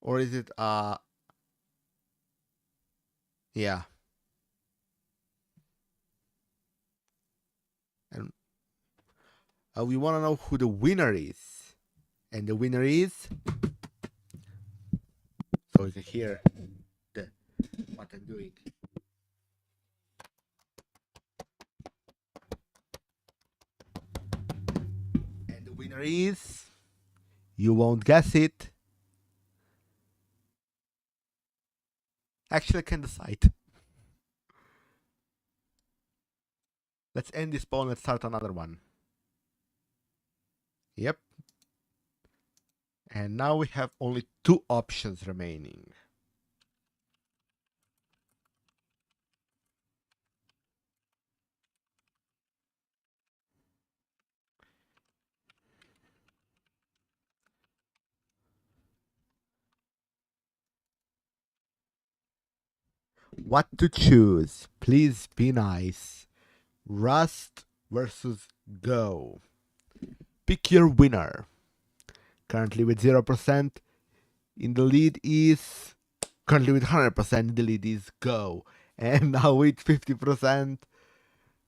Or is it yeah. And we want to know who the winner is. And the winner is, so you can hear what I'm doing. And the winner is, you won't guess it. Actually, I can decide. Let's end this poll. Let's start another one. Yep. And now we have only 2 options remaining. What to choose? Please be nice. Rust versus Go. Pick your winner. Currently with 0%. In the lead is, currently with 100%, the lead is Go. And now with 50%,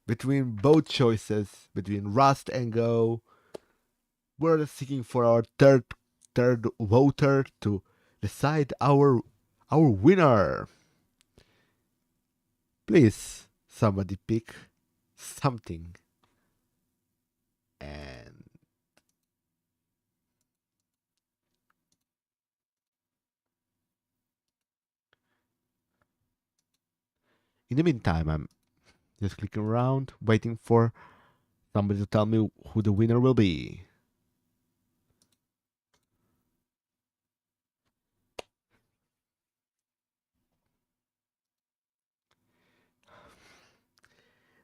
between both choices, between Rust and Go, we're seeking for our third voter to decide our winner. Please, somebody pick something. And in the meantime, I'm just clicking around, waiting for somebody to tell me who the winner will be.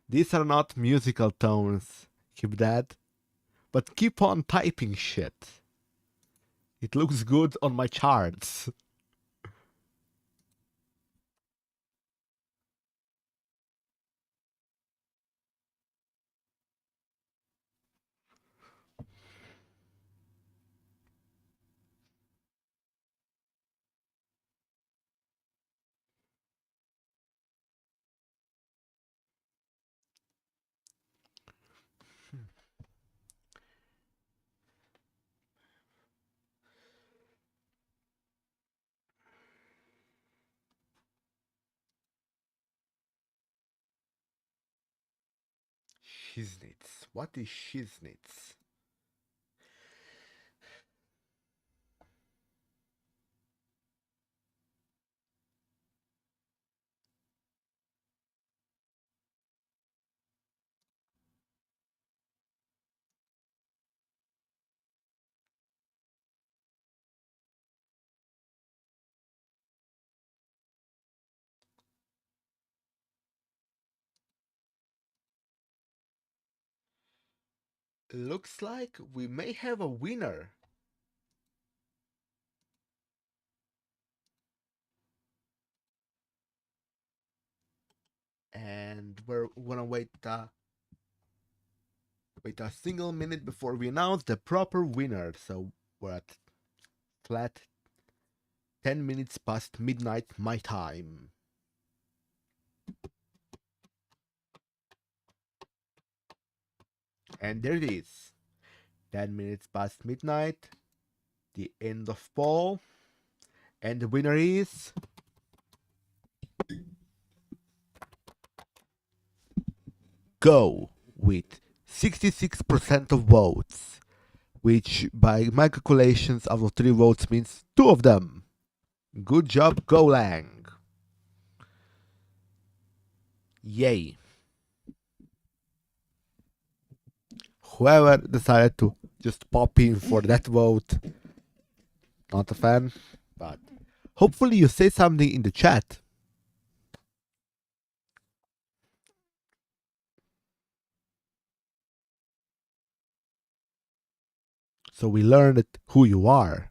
These are not musical tones, keep that. But keep on typing shit. It looks good on my charts. Shiznits. What is shiznits? Looks like we may have a winner. And we're gonna wait a single minute before we announce the proper winner. So we're at flat 10 minutes past midnight my time. And there it is. 10 minutes past midnight. The end of poll. And the winner is Go with 66% of votes, which by my calculations out of 3 votes means 2 of them. Good job, Golang. Yay. whoever decided to just pop in for that vote, not a fan, but hopefully you say something in the chat. So we learned who you are.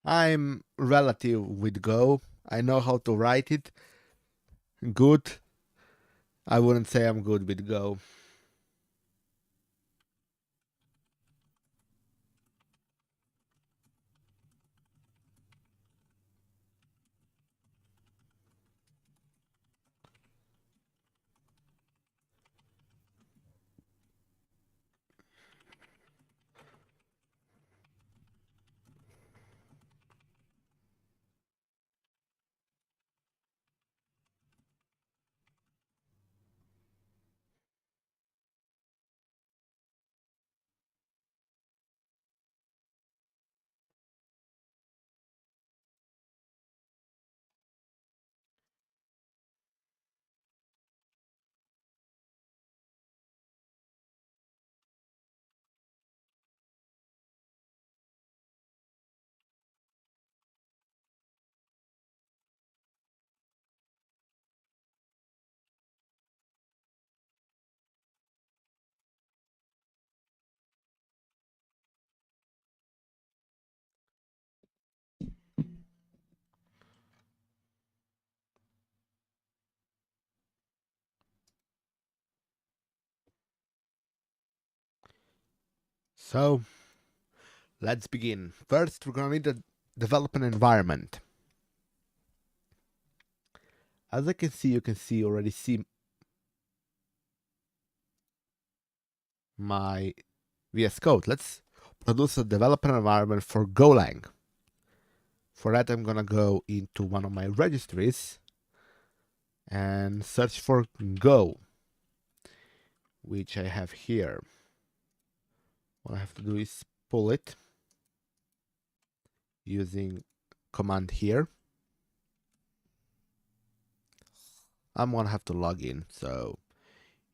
I'm relative with Go. I know how to write it. Good. I wouldn't say I'm good with Go. So let's begin. First, we're gonna need a development environment. As I can see, you can already see my VS Code. Let's produce a development environment for Golang. For that, I'm gonna go into one of my registries and search for Go, which I have here. What I have to do is pull it using command here. I'm gonna have to log in, so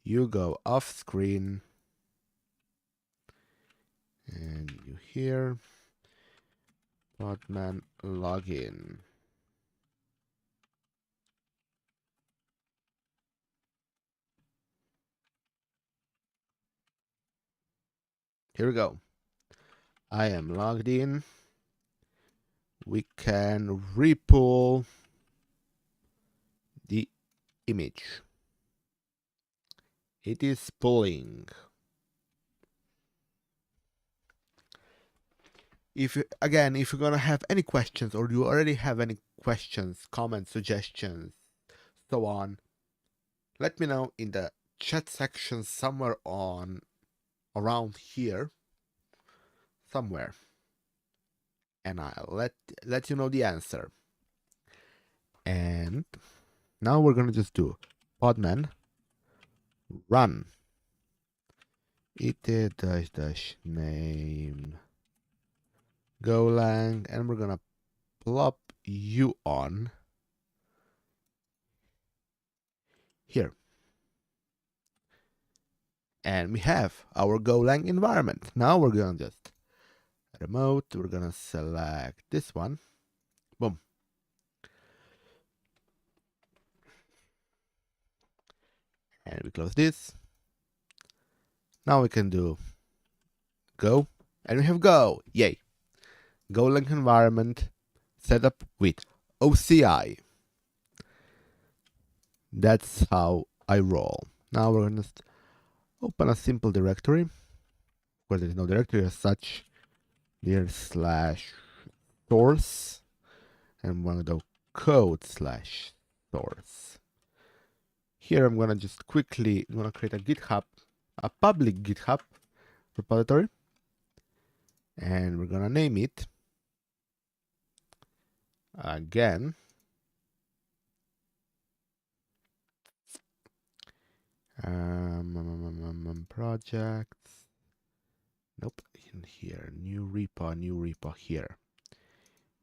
you go off screen and you here podman login. Here we go. I am logged in. We can repull the image. It is pulling. If you're gonna have any questions, or you already have any questions, comments, suggestions, so on, let me know in the chat section somewhere on around here, somewhere, and I'll let you know the answer. And now we're gonna just do podman run it dash name Golang, and we're gonna plop you on here. And we have our Golang environment. Now we're gonna just remote, we're gonna select this one. Boom. And we close this. Now we can do Go, and we have Go. Yay. Golang environment set up with OCI. That's how I roll. Now we're gonna open a simple directory. Of course, there is no directory as such. There slash source, and we're gonna do code slash source. Here I'm gonna just quickly create a GitHub, a public GitHub repository. and we're gonna name it again projects. Nope, in here, new repo here,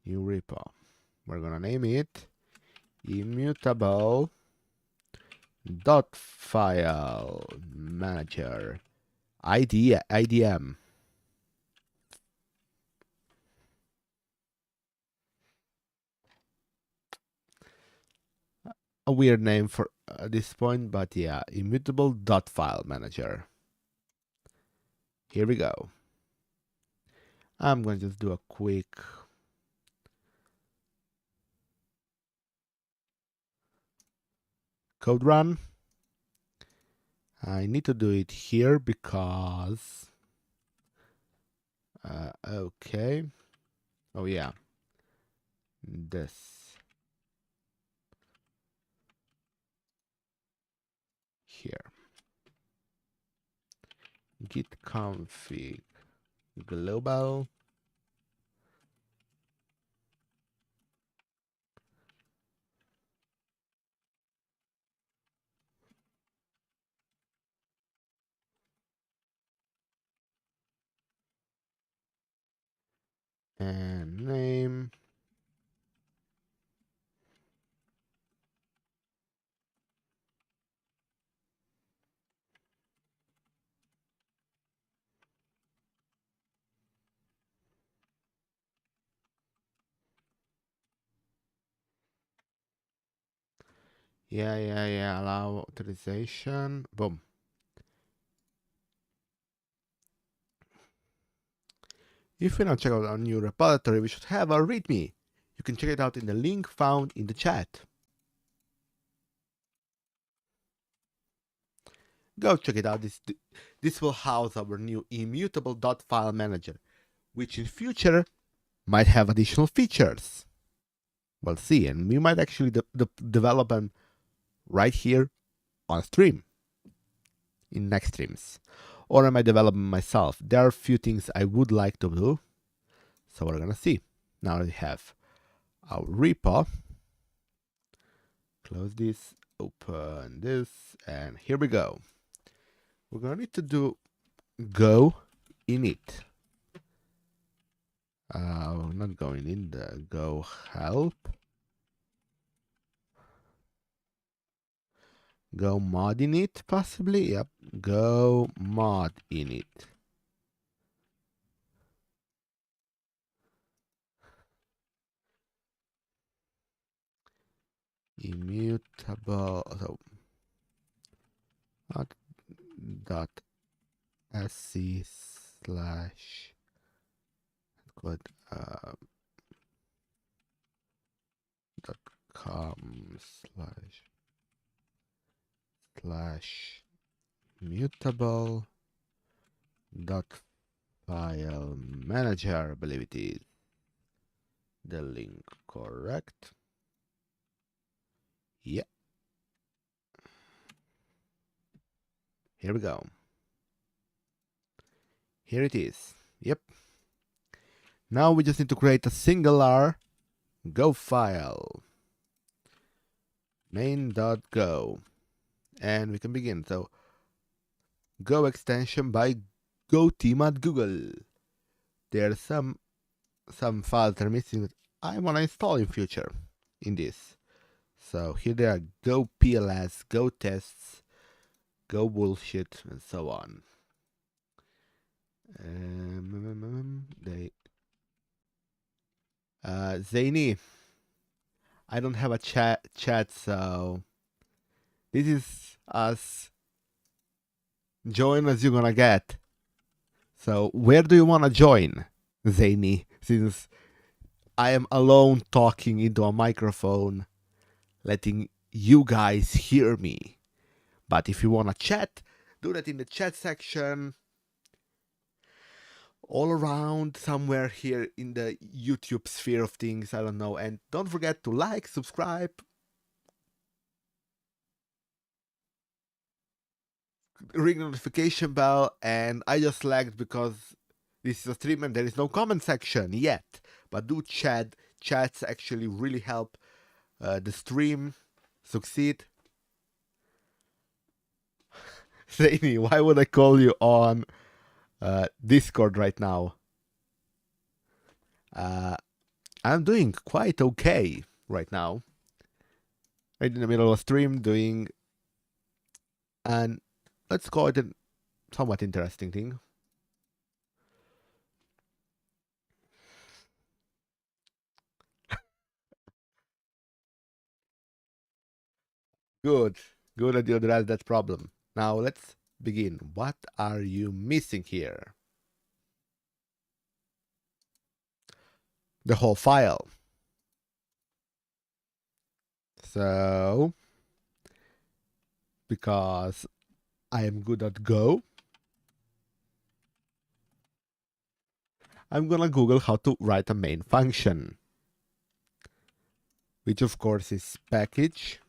new repo. We're gonna name it immutable dot file manager IDM. A weird name for this point, but yeah, immutable dot file manager. Here we go. I'm going to just do a quick code run. I need to do it here because okay. Oh yeah, this here. Git config global and name. Yeah. Allow authorization. Boom. If you want to check out our new repository, we should have a README. You can check it out in the link found in the chat. Go check it out. This will house our new immutable file manager, which in future might have additional features. We'll see, and we might actually develop them right here on stream, in next streams. Or I might develop them myself. There are a few things I would like to do, so we're gonna see. Now we have our repo. Close this, open this, and here we go. We're gonna need to do go init. We're not going in the go help. Go mod init, possibly. Yep. Go mod init. Immutable. So dot sc slash dot com slash mutable dot file manager. I believe it is the link, correct? Yeah. Here we go. Here it is. Yep. Now we just need to create a singular go file. Main.go. And we can begin. So go extension by go team at Google. There's some files that are missing that I want to install in future in this. So here they are: go PLS, go tests, go bullshit, and so on. Zaini, I don't have a chat, so this is as join as you're gonna get. So where do you wanna join, Zaini? Since I am alone talking into a microphone, letting you guys hear me. But if you wanna chat, do that in the chat section. All around somewhere here in the YouTube sphere of things, I don't know. And don't forget to like, subscribe, ring the notification bell. And I just lagged because This is a stream and there is no comment section yet, but do chat. Chats actually really help the stream succeed. Zaini, why would I call you on Discord right now? I'm doing quite okay right now. Right in the middle of a stream doing, and let's call it a somewhat interesting thing. Good that you addressed that problem. Now let's begin. What are you missing here? The whole file. So, because I am good at Go, I'm gonna Google how to write a main function, which of course is package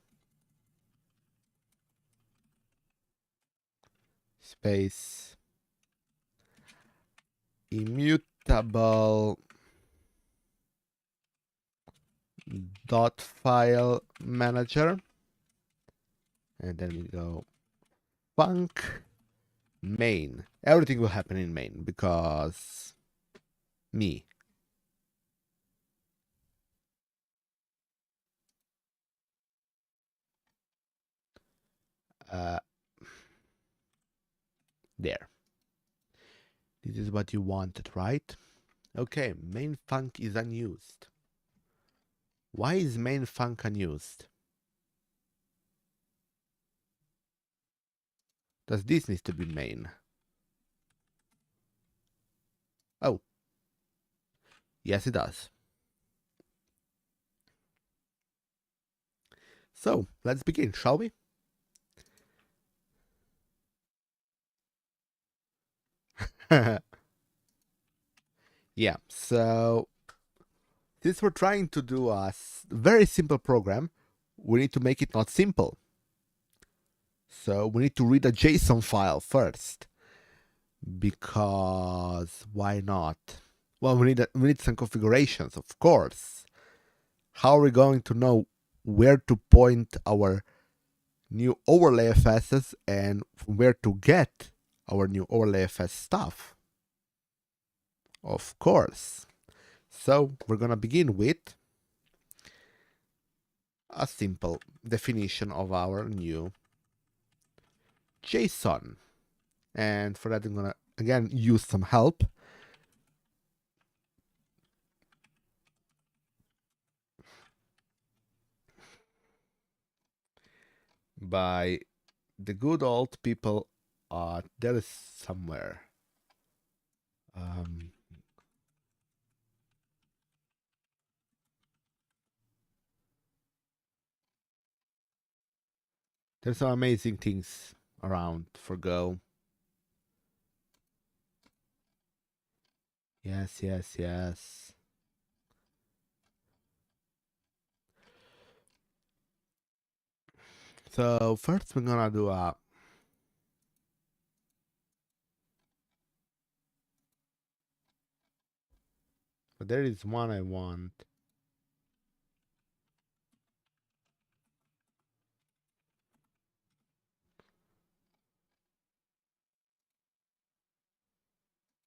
space immutable dot file manager, and then we go func main. Everything will happen in main because me. There. This is what you wanted, right? Okay, main func is unused. Why is main func unused? Does this need to be main? Oh. Yes, it does. So, let's begin, shall we? Yeah, so since we're trying to do a very simple program, we need to make it not simple. So we need to read a JSON file first, because why not? Well, we need some configurations, of course. How are we going to know where to point our new OverlayFS and where to get our new OverlayFS stuff? Of course. So we're gonna begin with a simple definition of our new JSON. And for that, I'm gonna again use some help. By the good old people there is somewhere. There's some amazing things around for Go. Yes, yes, yes. So first we're gonna do a but there is one I want.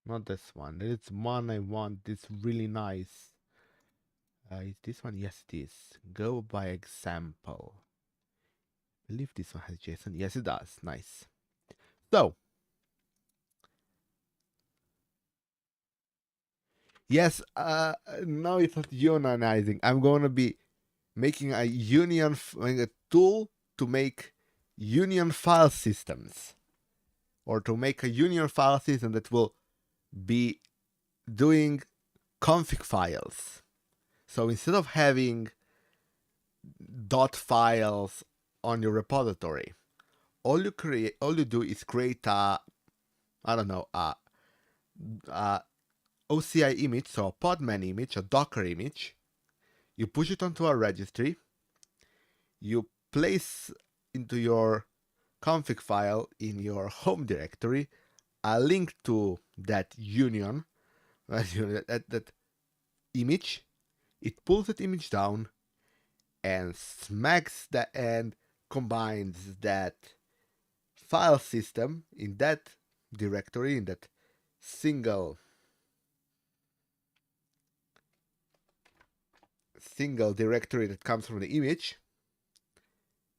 Not this one. There is one I want. This really nice. Is this one? Yes, it is. Go by example. I believe this one has JSON. Yes, it does. Nice. So, yes, no, it's not unionizing. I'm going to be making a a tool to make union file systems, or to make a union file system that will be doing config files. So instead of having dot files on your repository, all you do is create a, I don't know, a OCI image, so a Podman image, a Docker image. You push it onto a registry. You place into your config file in your home directory a link to that union that image, it pulls that image down and smacks that and combines that file system in that directory, in that single directory that comes from the image.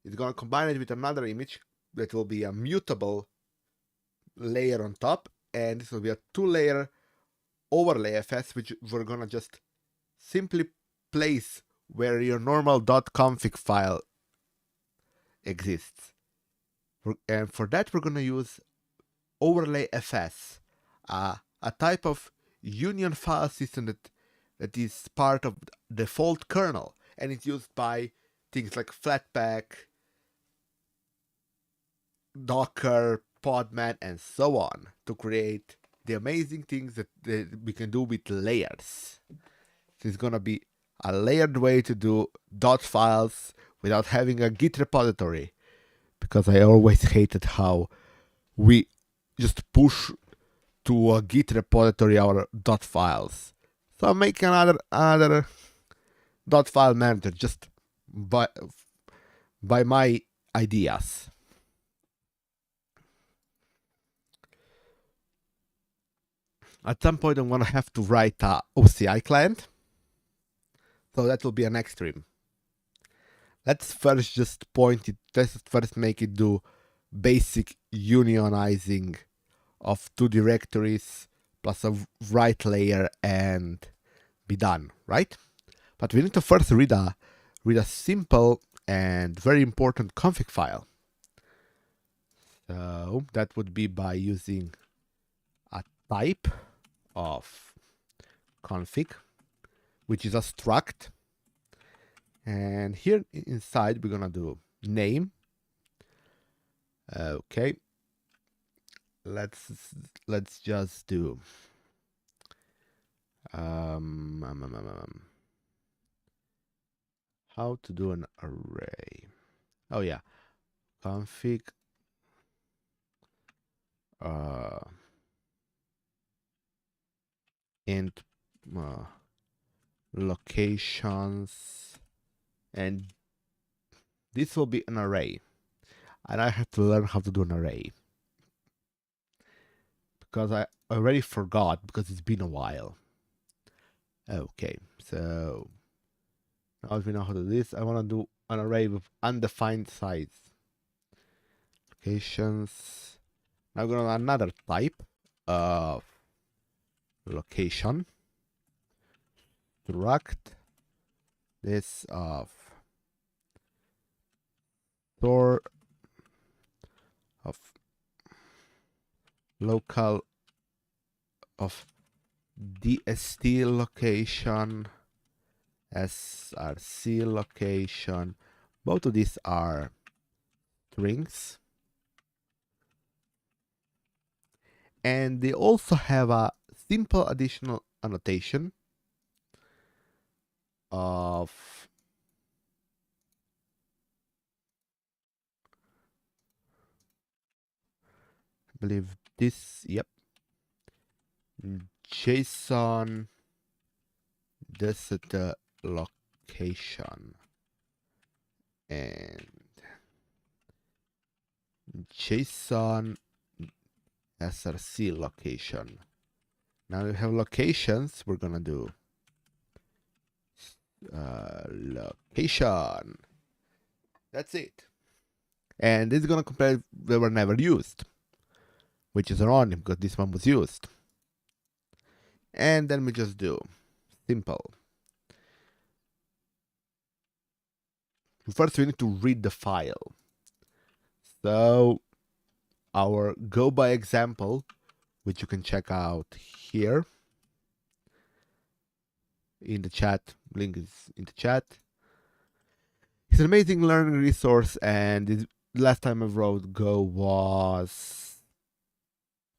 It's going to combine it with another image that will be a mutable layer on top, and this will be a 2-layer OverlayFS, which we're going to just simply place where your normal .config file exists. And for that, we're going to use OverlayFS, a type of union file system that is part of the default kernel, and it's used by things like Flatpak, Docker, Podman, and so on to create the amazing things that we can do with layers. This is going to be a layered way to do dot files without having a Git repository, because I always hated how we just push to a Git repository our dot files. So I'm making another dot file manager just by my ideas. At some point, I'm going to have to write a OCI client. So that will be an extreme. Let's first just point it, let's first make it do basic unionizing of 2 directories plus a write layer and be done, right? But we need to first read a simple and very important config file. So that would be by using a type of config, which is a struct. And here inside, we're gonna do name. Okay. Let's just do how to do an array. Oh yeah, config int locations, and this will be an array, and I have to learn how to do an array because I already forgot, because it's been a while. Okay, so now that we know how to do this, I want to do an array with undefined size. Locations. Now I'm going to another type of location. Struct this of store of local of DST location, SRC location. Both of these are strings, and they also have a simple additional annotation of I believe this, yep, JSON, this is the location, and JSON SRC location. Now we have locations. We're gonna do location. That's it. And this is gonna compare they were never used, which is ironic because this one was used. And then we just do simple. First, we need to read the file. So our go by example, which you can check out here in the chat, link is in the chat. It's an amazing learning resource, and the last time I wrote Go was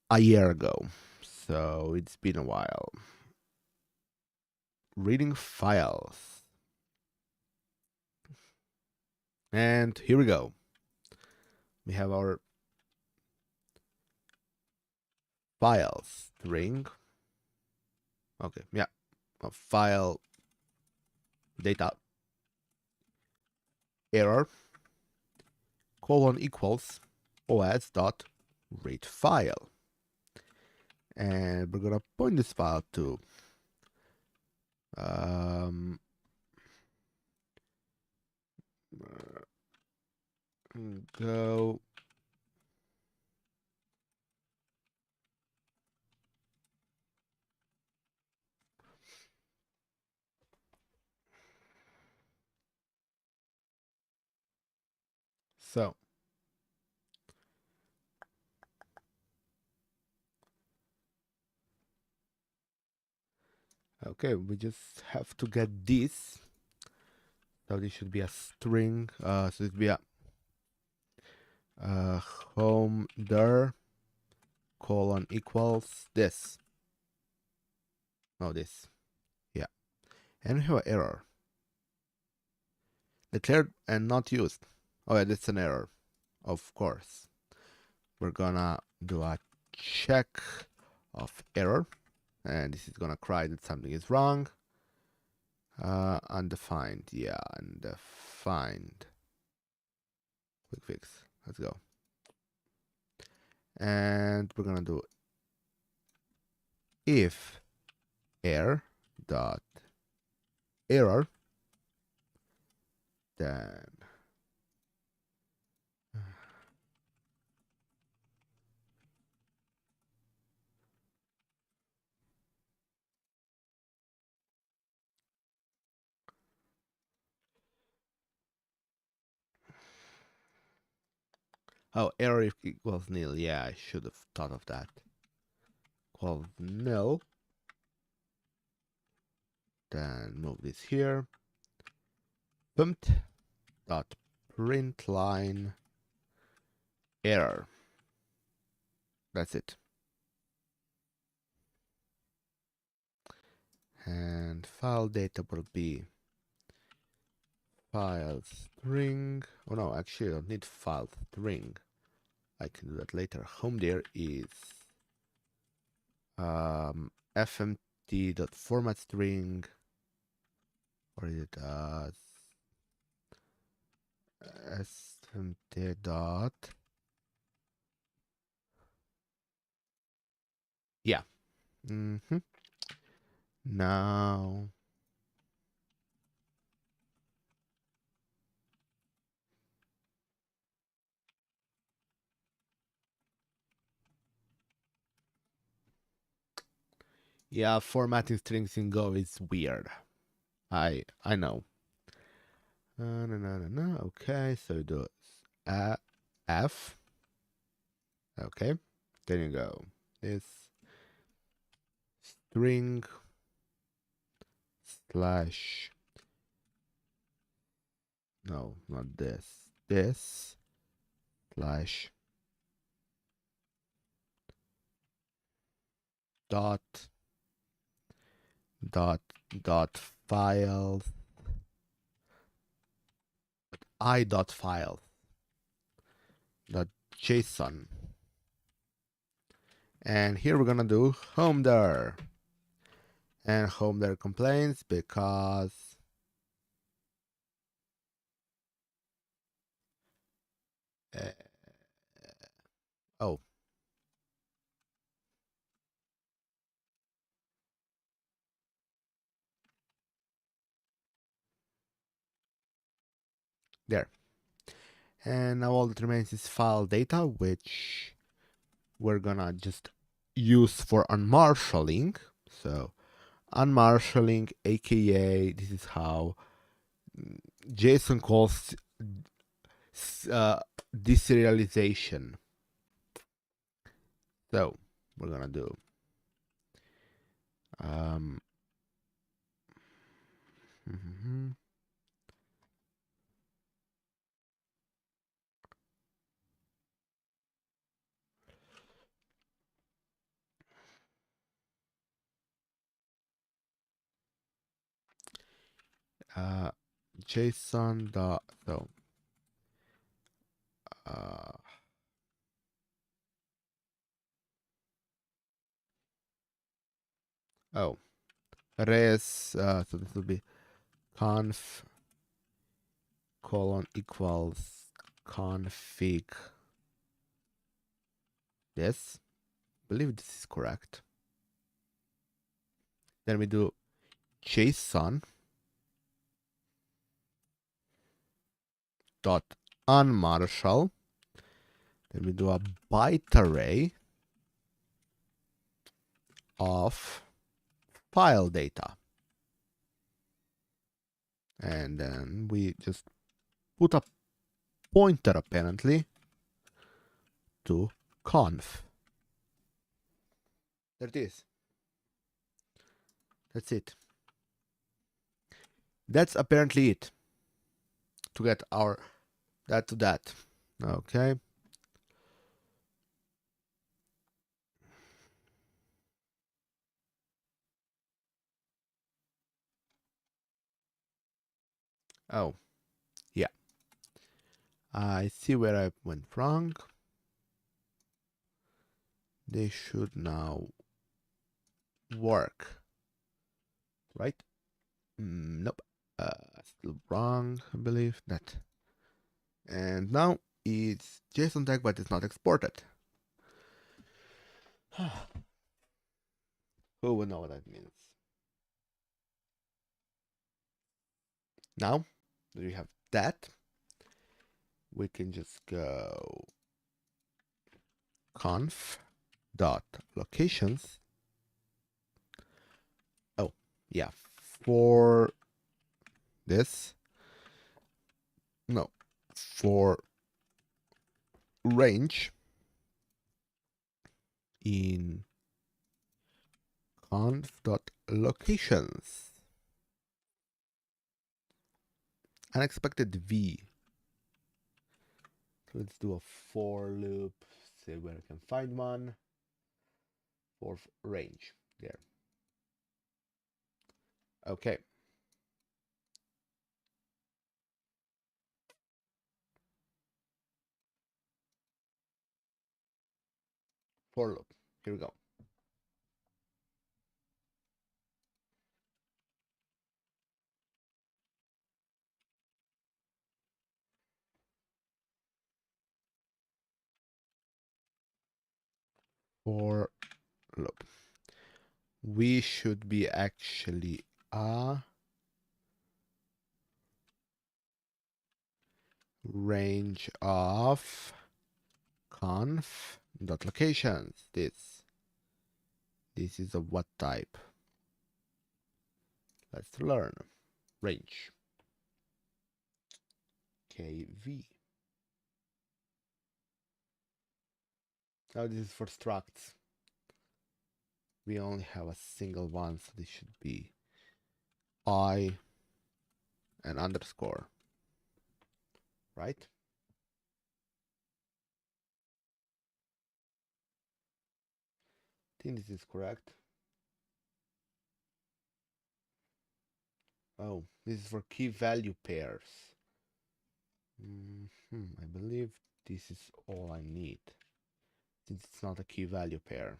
a year ago, so it's been a while. Reading files. And here we go. We have our files string. Okay, yeah, file data error colon equals os dot read file, and we're gonna point this file to go so okay, we just have to get this. So this should be a string. So it be a home dir colon equals this. No, this. Yeah. And we have an error. Declared and not used. Oh yeah, that's an error. Of course. We're gonna do a check of error. And this is gonna cry that something is wrong. Undefined. Yeah, undefined. Quick fix. Let's go. And we're gonna do if error dot error, then oh, error equals nil. Yeah, I should have thought of that. Equals nil. Then move this here. Pumped dot print line error. That's it. And file data will be file string. Oh no, actually I don't need file string. I can do that later. Home there is fmt.format string, or is it fmt dot, yeah. Now yeah, formatting strings in Go is weird. I know. No. Okay, so do F. Okay, there you go. This string slash, no, not this. This slash dot dot dot file I dot file dot JSON. And here we're gonna do home there. And home there complains because oh, there. And now all that remains is file data, which we're gonna just use for unmarshalling. So unmarshalling, aka this is how JSON calls deserialization. So we're gonna do JSON dot, so oh, res, so this will be conf colon equals config this. I believe this is correct. Then we do JSON dot unmarshal. Then we do a byte array of file data. And then we just put a pointer apparently to conf. There it is. That's it. That's apparently it to get our that to that. Okay. Oh, yeah. I see where I went wrong. They should now work, right? Nope. Still wrong, I believe that. And now it's JSON tag, but it's not exported. Who would know what that means? Now that we have that, we can just go conf dot locations. Oh, yeah, for this, no, for range in conf dot locations. Unexpected v. So let's do a for loop, see where I can find one for range there. Okay. For loop. Here we go. For loop. We should be actually a range of conf dot locations. This is a what type? Let's learn. Range. KV. Now this is for structs. We only have a single one, so this should be I and underscore. Right? I think this is correct. Oh, this is for key value pairs. I believe this is all I need, since it's not a key value pair.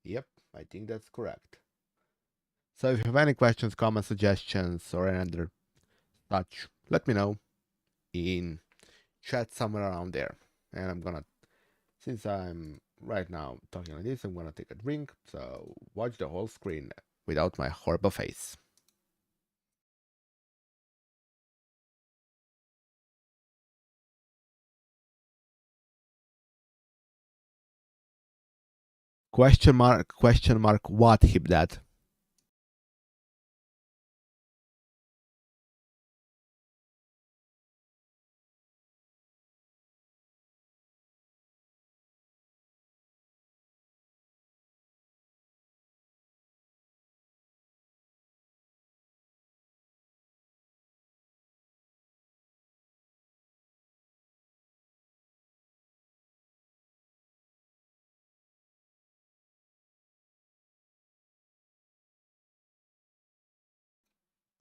Yep, I think that's correct. So if you have any questions, comments, suggestions, or any other such, let me know in chat somewhere around there. And I'm gonna, since I'm right now talking like this, I'm gonna take a drink, so watch the whole screen without my horrible face. Question mark, what, Hibdad?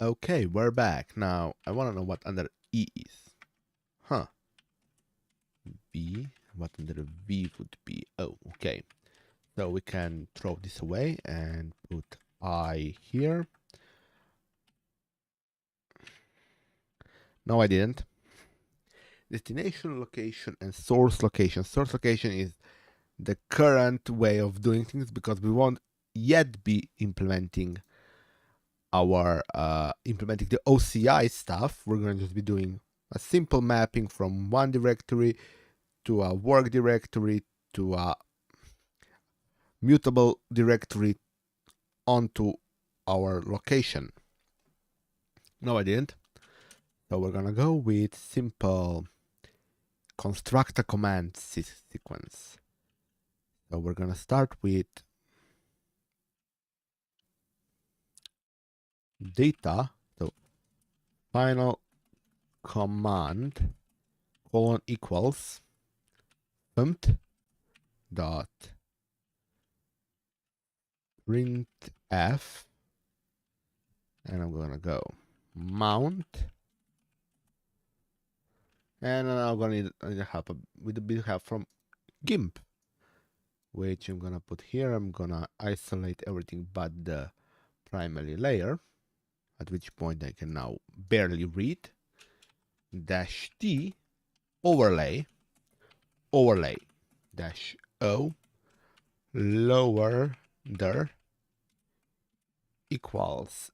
Okay, we're back. Now, I want to know what under E is. Huh. V, what under V would be? Oh, okay. So we can throw this away and put I here. No, I didn't. Destination location and source location. Source location is the current way of doing things because we won't yet be implementing the OCI stuff. We're going to just be doing a simple mapping from one directory to a work directory to a mutable directory onto our location. No, I didn't. So we're gonna go with simple construct a command sequence. So we're gonna start with data, so final command colon equals printf dot printf, and I'm gonna go mount, and I'm gonna need help with a bit of help from GIMP, which I'm gonna put here. I'm gonna isolate everything but the primary layer, at which point I can now barely read. -t overlay -o lower der equals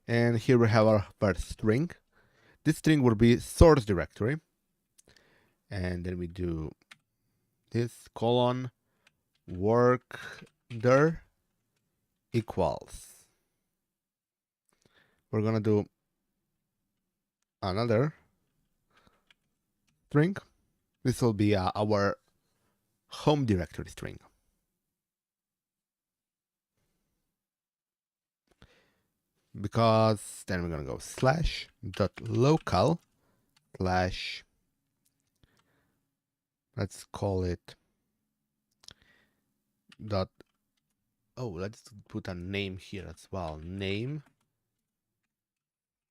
and here we have our first string. This string will be source directory, and then we do this colon work der equals. We're gonna do another string. This will be our home directory string. Because then we're gonna go /.local/ let's call it dot, oh, let's put a name here as well. Name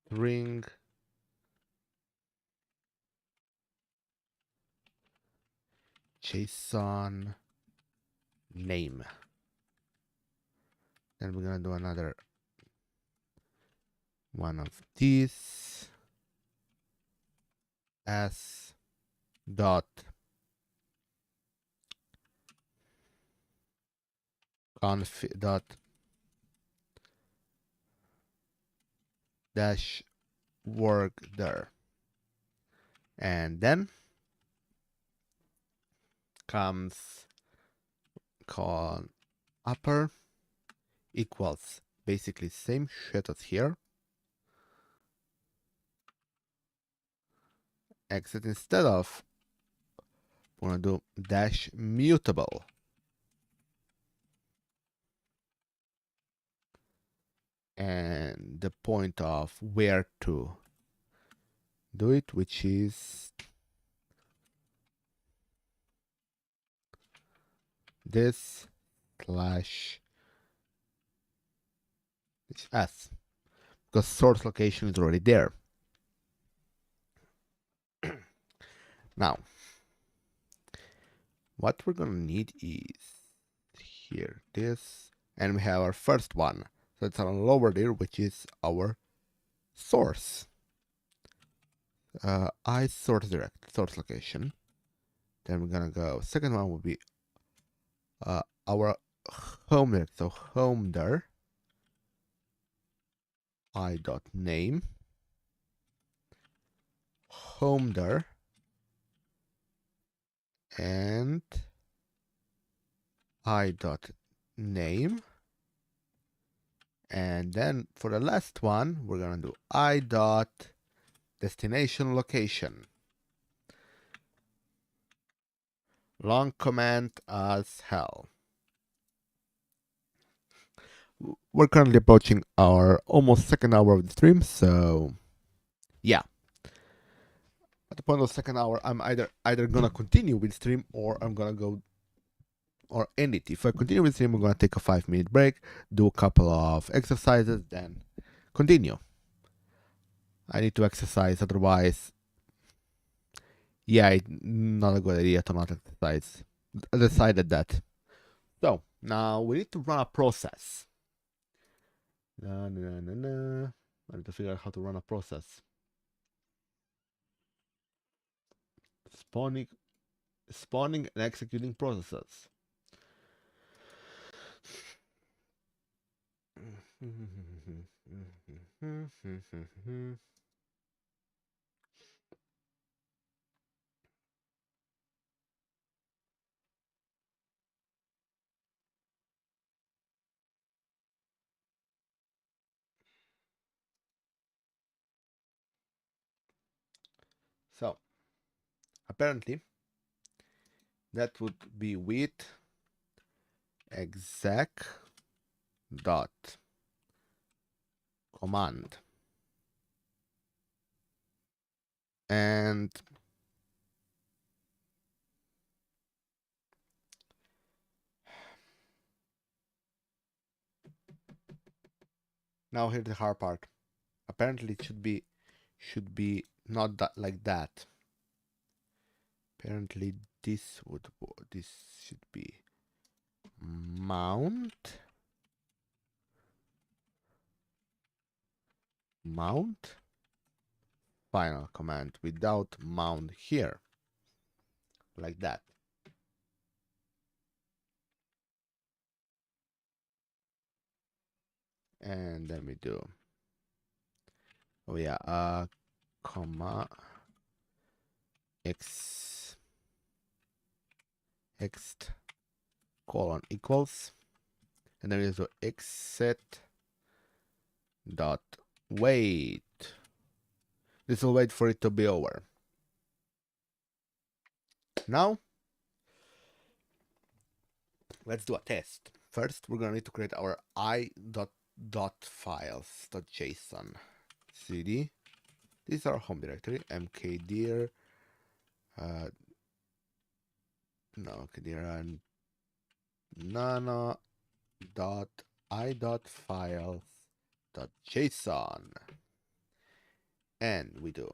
string JSON name. Then we're gonna do another one of these s dot conf dot dash work there, and then comes call upper equals basically same shit as here, exit. Instead of, we're gonna do dash mutable, and the point of where to do it, which is this slash s, because source location is already there. Now, what we're gonna need is here this, and we have our first one. So it's on lower there, which is our source. source location. Then we're gonna go. Second one will be our home there. So home there. I.name. Home there. And I.name. And then for the last one, we're gonna do I.destination location. Long command as hell. We're currently approaching our almost second hour of the stream, so yeah. At the point of the second hour, I'm either gonna continue with stream or I'm gonna go or end it. If I continue with stream, I'm gonna take a 5-minute break, do a couple of exercises, then continue. I need to exercise, otherwise, yeah, it's not a good idea to not exercise. I decided that. So now we need to run a process. I need to figure out how to run a process. Spawning and executing processes. So apparently that would be with exec dot command, and now here's the hard part. Apparently it should be not that like that. Apparently this should be mount final command without mount here, like that. And then we do, oh yeah, comma x colon equals, and then we do exit dot wait. This will wait for it to be over. Now let's do a test. First, we're gonna need to create our i.files.json. cd. This is our home directory. mkdir. Nano dot i.files.json, and we do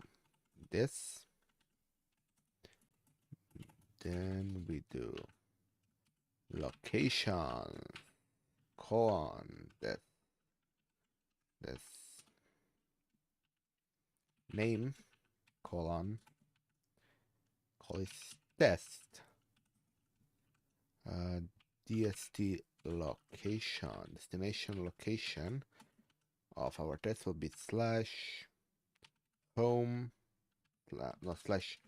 this. Then we do location colon this name colon call is test dst location, destination location of our test will be slash home slash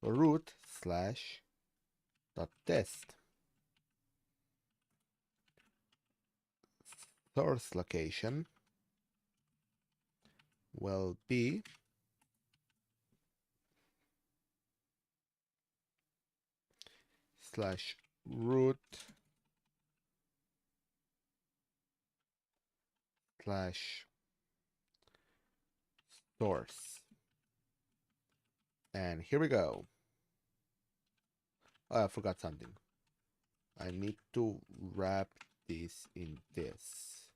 root slash dot test. Source location will be slash root slash source. And here we go. Oh, I forgot something. I need to wrap this in this.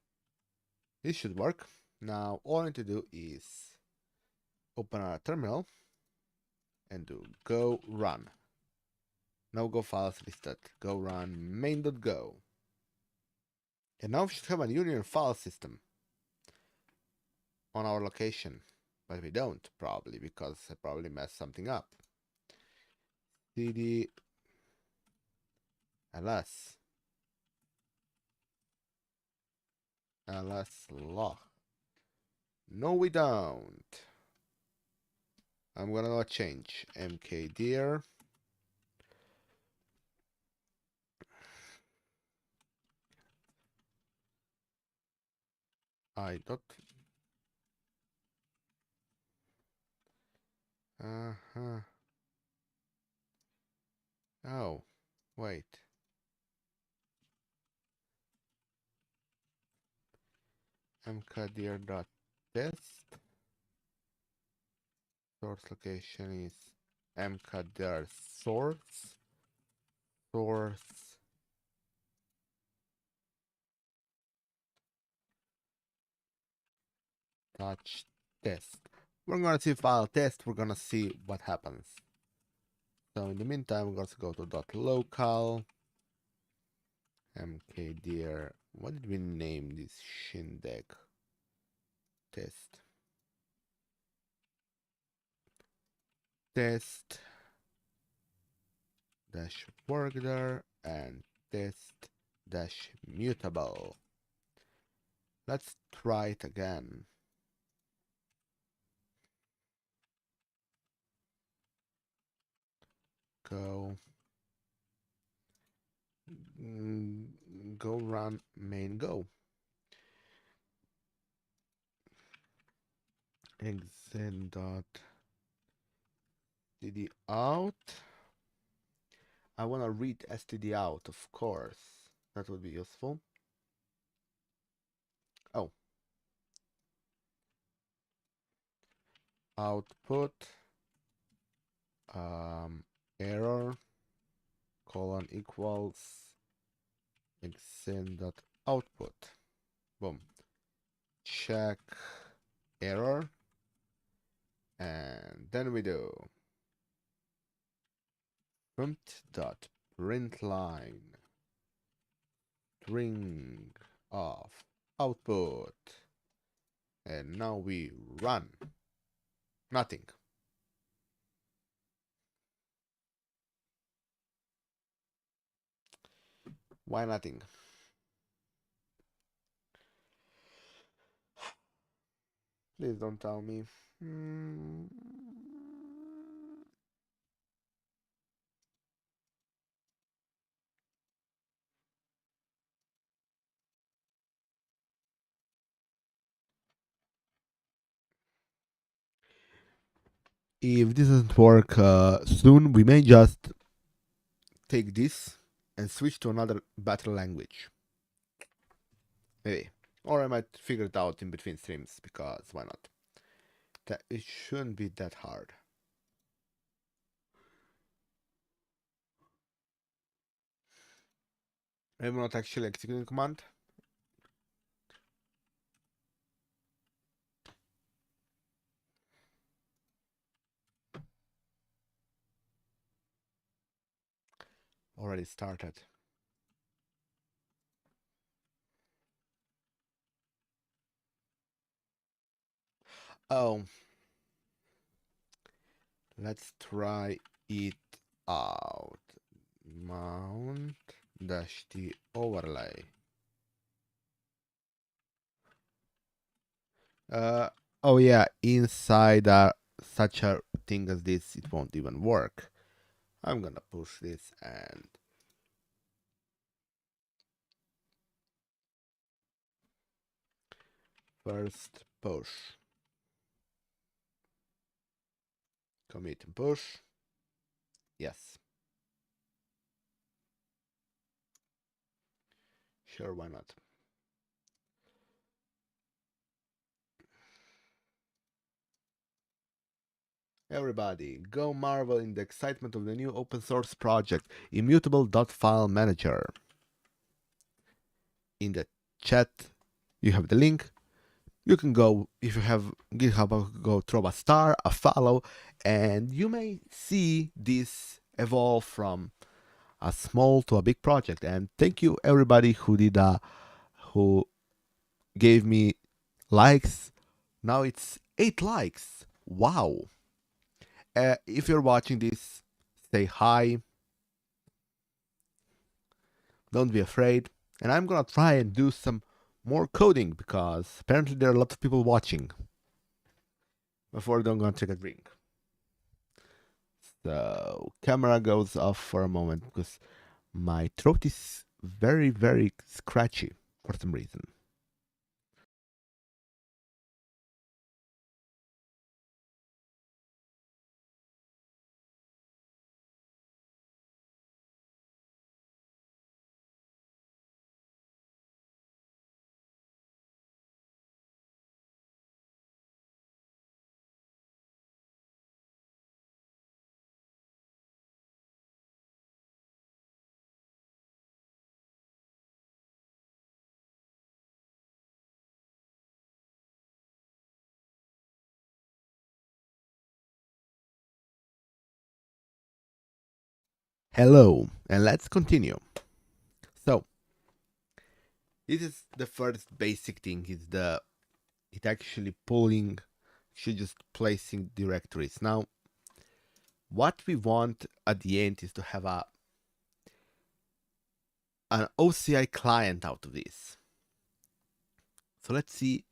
This should work. Now all I need to do is open our terminal and do go run. No go files listed. Go run main.go. And now we should have a union file system on our location. But we don't, probably, because I probably messed something up. cd ls log. No, we don't. I'm gonna change mkdir I dot oh wait, mkdir dot test. Source location is mkdir source touch test. We're gonna see file test. We're gonna see what happens. So in the meantime, we're going to go to .local mkdir. What did we name this shindeck test? test dash work there and test dash mutable. Let's try it again. Go run main go. Exit dot std out. I want to read std out, of course. That would be useful. Oh. Output error colon equals exit dot output. Boom. Check error. And then we do print.println string of output, and now we run. Nothing. Why nothing? Please don't tell me. If this doesn't work soon, we may just take this and switch to another better language. Maybe. Or I might figure it out in between streams, because why not? It shouldn't be that hard. I'm not actually executing command. Already started. Oh. Let's try it out. Mount dash the overlay. Oh yeah, inside such a thing as this, it won't even work. I'm gonna push this and first push. Commit and push. Yes. Sure, why not? Everybody, go marvel in the excitement of the new open source project, immutable.file manager. In the chat, you have the link. You can go, if you have GitHub, go throw a star, a follow, and you may see this evolve from a small to a big project. And thank you everybody who gave me likes. Now it's 8 likes. Wow. If you're watching this, say hi. Don't be afraid. And I'm gonna try and do some more coding, because apparently there are a lot of people watching. Before I'm gonna take a drink. So camera goes off for a moment because my throat is very, very scratchy for some reason. Hello, and let's continue. So this is the first basic thing. It actually just placing directories. Now What we want at the end is to have an OCI client out of this. So let's see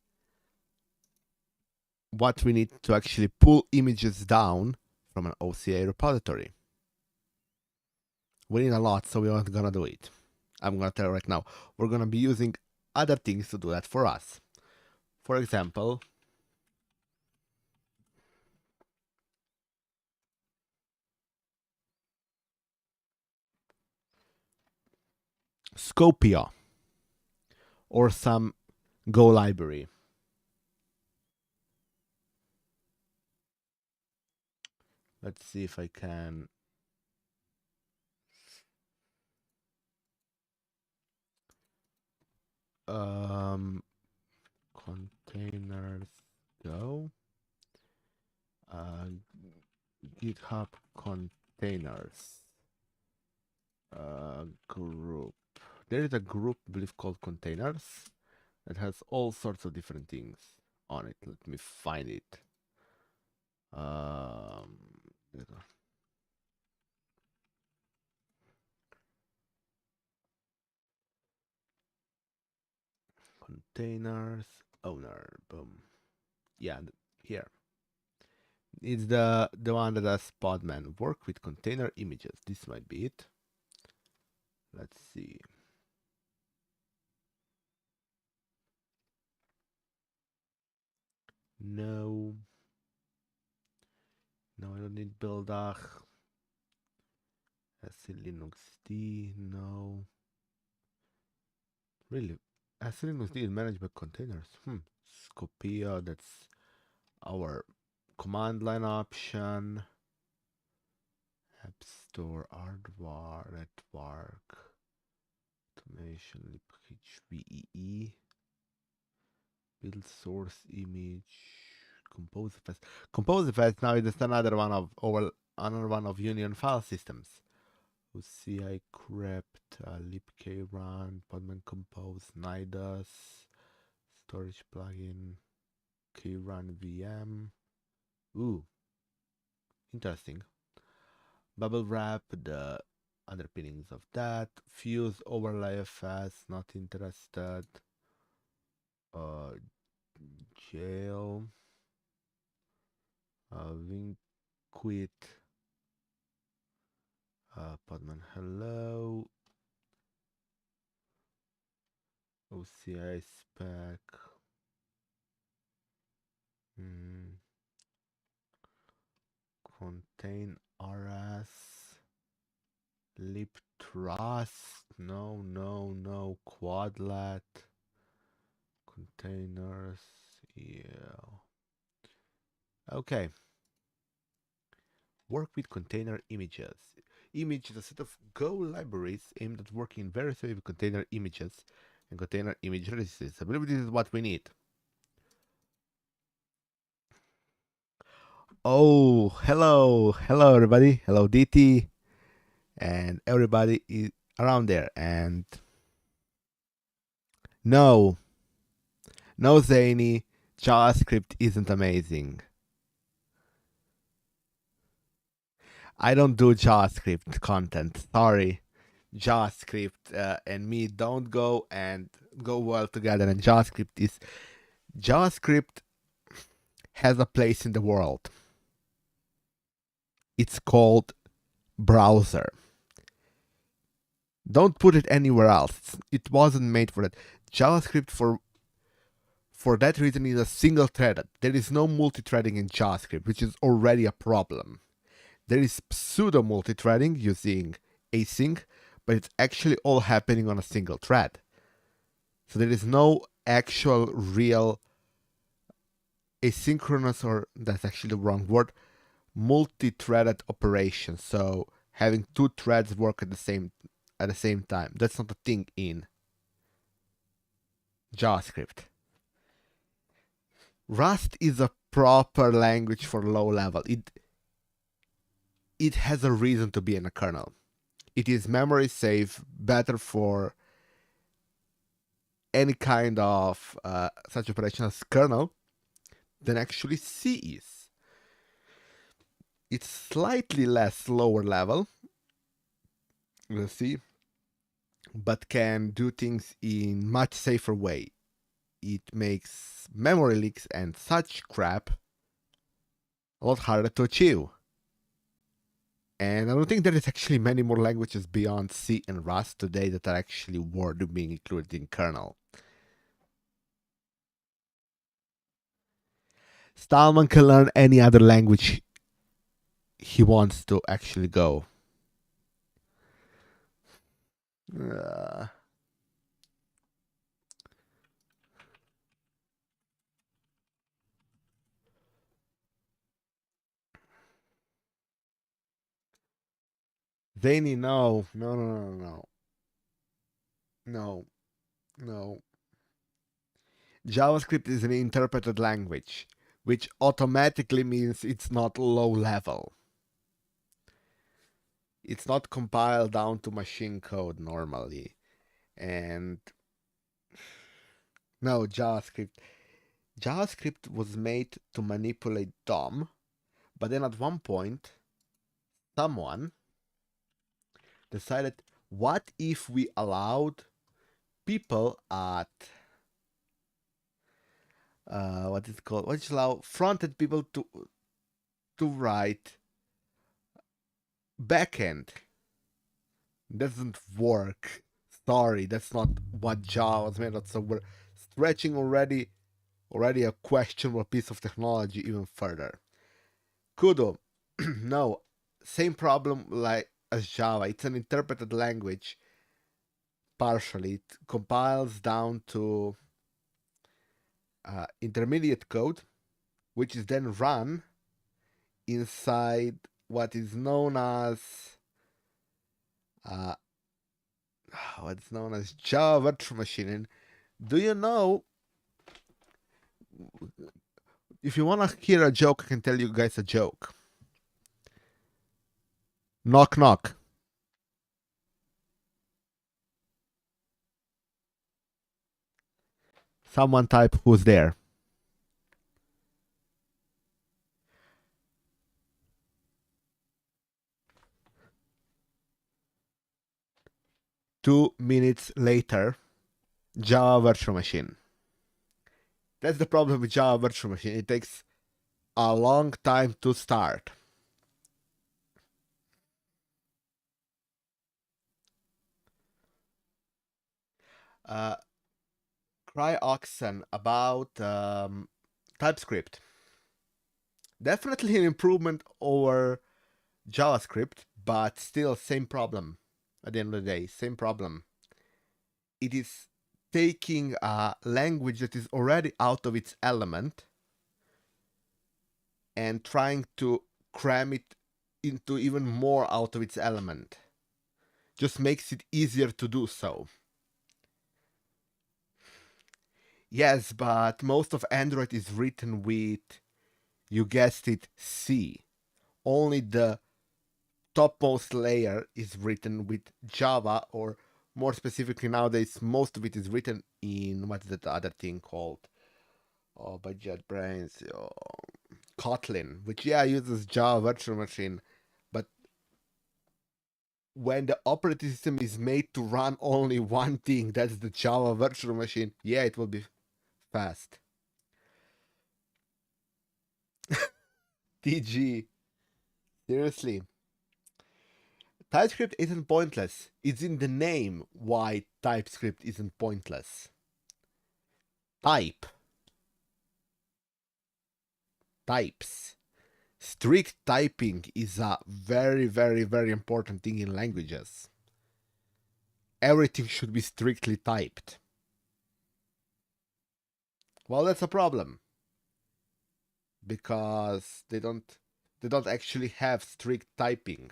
what we need to actually pull images down from an OCI repository. We need a lot, so we're not gonna do it. I'm gonna tell you right now. We're gonna be using other things to do that for us. For example, Scopia or some Go library. Let's see if I can. Containers Go. GitHub containers group. There is a group, I believe, called containers that has all sorts of different things on it. Let me find it. Containers owner. Boom. Yeah, here. It's the one that has Podman. Work with container images. This might be it. Let's see. No. No, I don't need buildach. Linux D. No. Really? Linux D is managed by containers. Scopia, that's our command line option. App Store, hardware, network, automation, HVEE, build source image, ComposeFS. ComposeFS now is another one of Union file systems. OCI crypt, libkrun, podman compose, nidus, storage plugin, krun VM. Ooh, interesting. Bubble wrap, the underpinnings of that. Fuse OverlayFS, not interested. Jail. Winquit. Podman hello. OCI spec. Contain RS. libtrust. No. Quadlet. Containers. Yeah. Okay. Work with container images. Image is a set of Go libraries aimed at working very well with container images and container image registries. I believe this is what we need. Oh, hello everybody. Hello DT and everybody is around there. And no, Zany, JavaScript isn't amazing. I don't do JavaScript content. Sorry. JavaScript and me don't go well together. And JavaScript has a place in the world. It's called browser. Don't put it anywhere else. It wasn't made for that. JavaScript for that reason is a single threaded. There is no multi-threading in JavaScript, which is already a problem. There is pseudo multi-threading using async, but it's actually all happening on a single thread. So there is no actual real asynchronous, or that's actually the wrong word, multi-threaded operation. So having two threads work at the same time. That's not a thing in JavaScript. Rust is a proper language for low level. It has a reason to be in a kernel. It is memory safe, better for any kind of such operation as kernel than actually C is. It's slightly less lower level, we'll see, but can do things in much safer way. It makes memory leaks and such crap a lot harder to achieve. And I don't think there is actually many more languages beyond C and Rust today that are actually worth being included in kernel. Stallman can learn any other language he wants to actually go. Zany, no. No. JavaScript is an interpreted language, which automatically means it's not low level. It's not compiled down to machine code normally. And no, JavaScript. JavaScript was made to manipulate DOM, but then at one point, someone decided, what if we allowed people at what is it called? What is allow front-end people to write backend? Doesn't work. Sorry, that's not what Java was made of. So we're stretching already a questionable piece of technology even further. Kudo, no, same problem like as Java. It's an interpreted language. Partially, it compiles down to intermediate code, which is then run inside what is known as Java virtual machine. And do you know? If you want to hear a joke, I can tell you guys a joke. Knock knock. Someone type who's there. Two minutes later, Java virtual machine. That's the problem with Java virtual machine. It takes a long time to start. Cry Oxen about TypeScript. Definitely an improvement over JavaScript, but still same problem. At the end of the day, same problem. It is taking a language that is already out of its element and trying to cram it into even more out of its element. Just makes it easier to do so. Yes, but most of Android is written with, you guessed it, C. Only the topmost layer is written with Java, or more specifically nowadays, most of it is written in, what's that other thing called? Oh, by JetBrains. Oh, Kotlin, which, yeah, uses Java virtual machine. But when the operating system is made to run only one thing, that's the Java virtual machine, yeah, it will be fast. TG. Seriously. TypeScript isn't pointless. It's in the name why TypeScript isn't pointless. Types. Strict typing is a very, very, very important thing in languages. Everything should be strictly typed. Well, that's a problem. Because they don't actually have strict typing.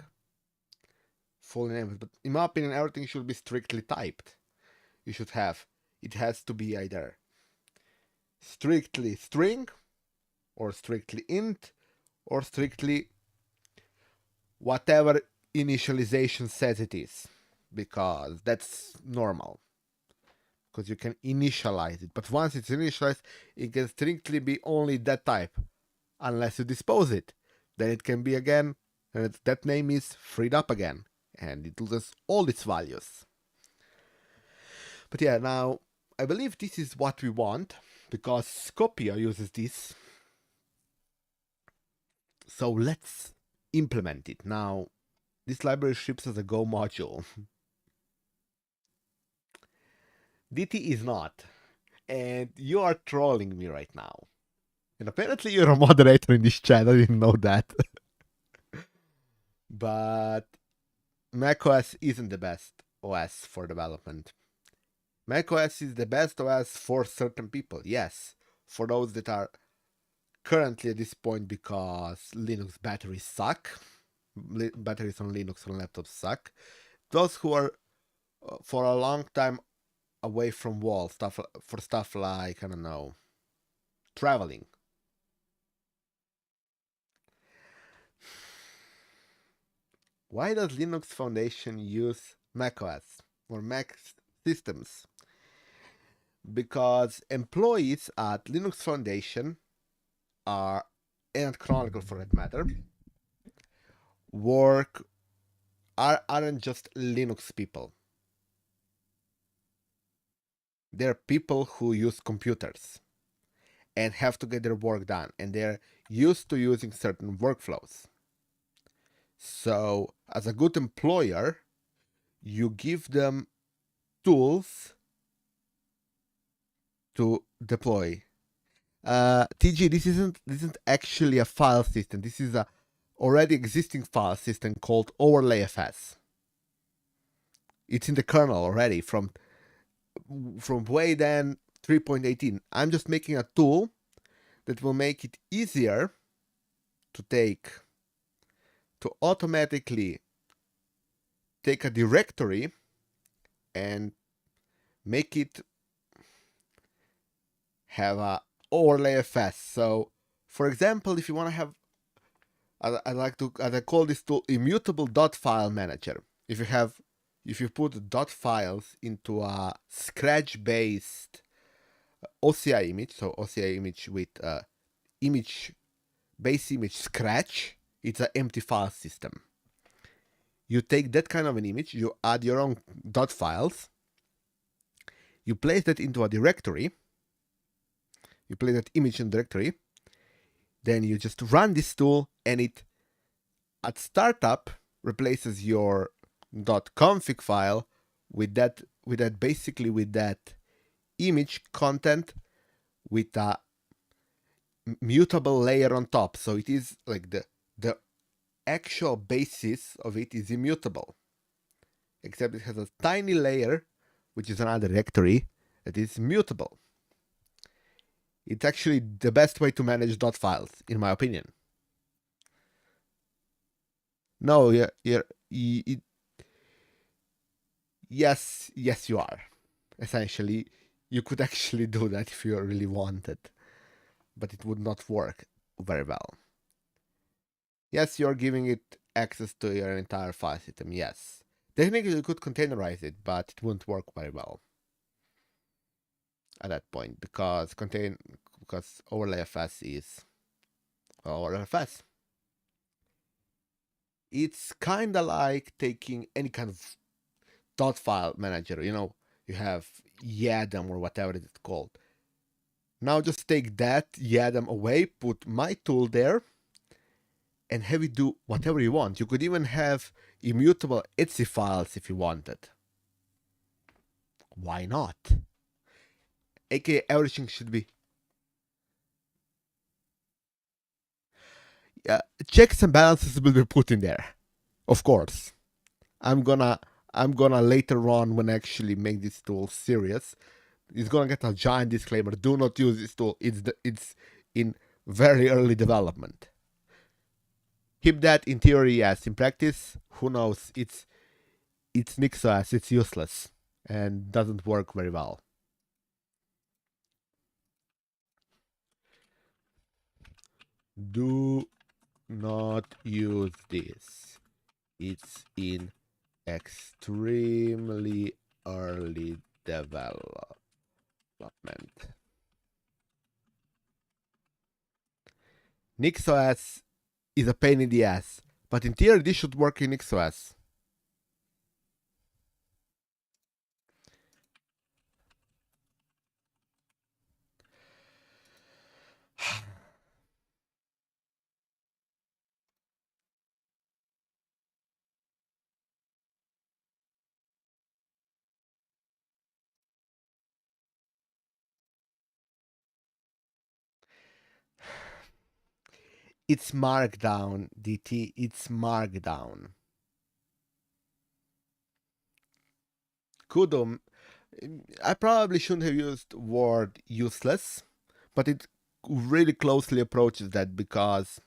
Full names. But in my opinion, everything should be strictly typed. It has to be either strictly string, or strictly int, or strictly whatever initialization says it is, because that's normal, because you can initialize it, but once it's initialized, it can strictly be only that type unless you dispose it, then it can be again, and that name is freed up again, and it loses all its values. But yeah, now I believe this is what we want, because Skopje uses this. So let's implement it. Now, this library ships as a Go module. DT is not. And you are trolling me right now. And apparently you're a moderator in this chat, I didn't know that. But macOS isn't the best OS for development. macOS is the best OS for certain people, yes. For those that are currently at this point because Linux batteries suck. Batteries on Linux on laptops suck. Those who are for a long time away from wall, stuff like, I don't know, traveling. Why does Linux Foundation use macOS or Mac systems? Because employees at Linux Foundation are, and Chronicle for that matter, aren't just Linux people. They're people who use computers and have to get their work done, and they're used to using certain workflows. So, as a good employer, you give them tools to deploy. TG, this isn't actually a file system. This is a already existing file system called OverlayFS. It's in the kernel already from way then 3.18. I'm just making a tool that will make it easier to automatically take a directory and make it have a OverlayFS. So, for example, if you want to have, I call this tool immutable.file manager. If you put dot files into a Scratch-based OCI image, so OCI image with base image Scratch, it's an empty file system. You take that kind of an image, you add your own dot files, you place that into a directory, you place that image in directory, then you just run this tool, and it at startup replaces your .config file with that image content with a mutable layer on top. So it is like the actual basis of it is immutable, except it has a tiny layer, which is another directory, that is mutable. It's actually the best way to manage dot files, in my opinion. No, yes, you are. Essentially, you could actually do that if you really wanted, but it would not work very well. Yes, you're giving it access to your entire file system, yes. Technically, you could containerize it, but it wouldn't work very well at that point, because OverlayFS is OverlayFS. It's kind of like taking any kind of dot file manager, you have Yadam or whatever it's called. Now just take that Yadam away, put my tool there, and have it do whatever you want. You could even have immutable Etsy files if you wanted. Why not? AKA everything should be. Checks and balances will be put in there, of course. I'm gonna later on, when I actually make this tool serious, it's gonna get a giant disclaimer: do not use this tool. It's in very early development. Keep that in theory, yes. In practice, who knows? It's NixOS. It's useless and doesn't work very well. Do not use this. It's in extremely early development. NixOS is a pain in the ass. But in theory, this should work in XOS. It's Markdown, DT. It's Markdown. Kudo. I probably shouldn't have used word useless, but it really closely approaches that because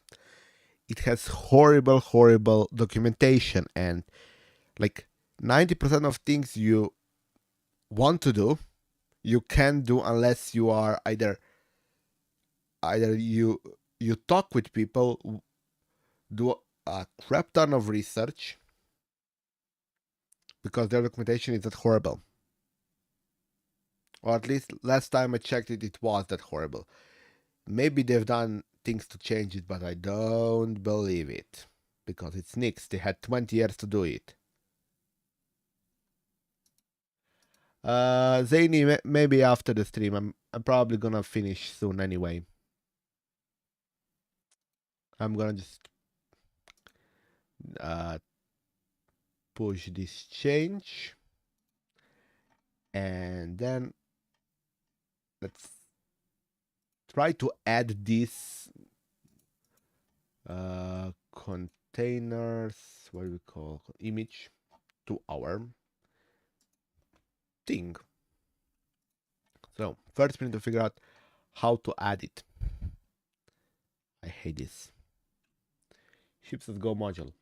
it has horrible, horrible documentation, and like 90% of things you want to do, you can't do unless you are either you talk with people, do a crap ton of research, because their documentation is that horrible. Or at least last time I checked it, it was that horrible. Maybe they've done things to change it, but I don't believe it. Because it's Nix. They had 20 years to do it. Zany, maybe after the stream. I'm probably gonna finish soon anyway. I'm gonna just push this change. And then let's try to add this containers, what do we call image, to our thing. So first we need to figure out how to add it. I hate this. Ships that go module.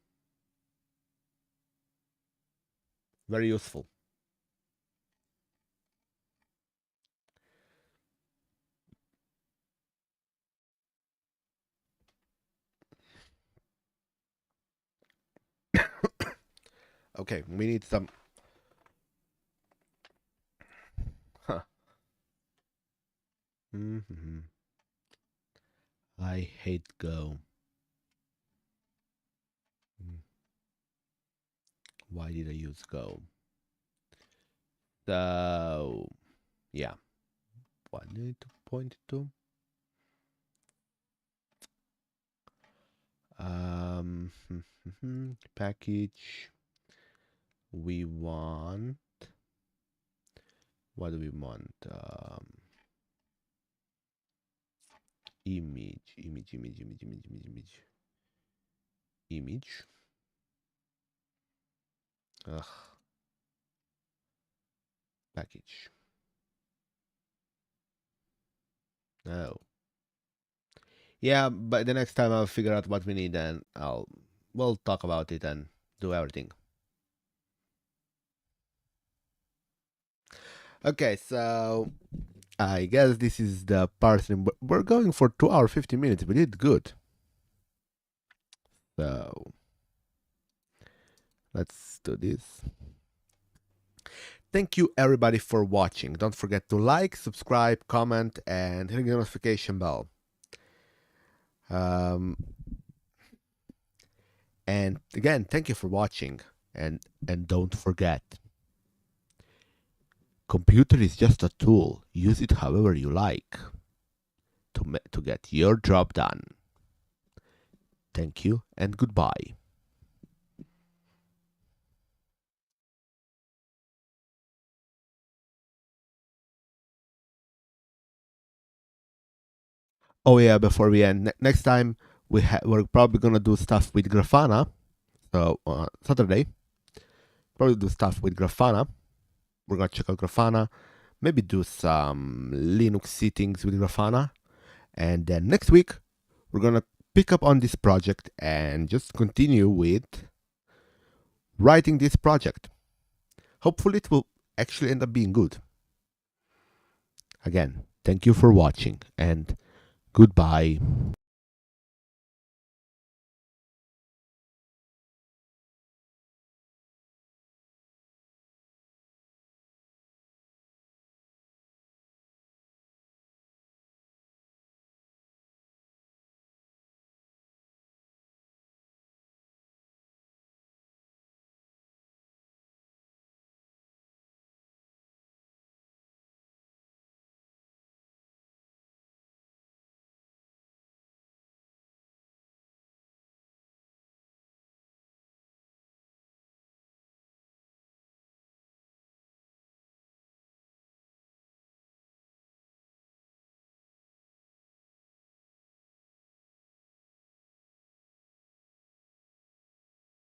Very useful. Okay, we need some. Huh. I hate Go. Why did I use Go? So, yeah. What I need to point to? Package. We want. What do we want? Image. Ugh. Package. No. Yeah, but the next time I'll figure out what we need and we'll talk about it and do everything. Okay, so I guess this is the parsing. We're going for 2 hours 50 minutes. We did good. So let's do this. Thank you everybody for watching. Don't forget to like, subscribe, comment, and hit the notification bell. And again, thank you for watching. And don't forget, computer is just a tool. Use it however you like to get your job done. Thank you and goodbye. Oh yeah, before we end, next time we're probably gonna do stuff with Grafana. So Saturday, probably do stuff with Grafana. We're gonna check out Grafana, maybe do some Linux settings with Grafana, and then next week we're gonna pick up on this project and just continue with writing this project. Hopefully it will actually end up being good. Again, thank you for watching and goodbye.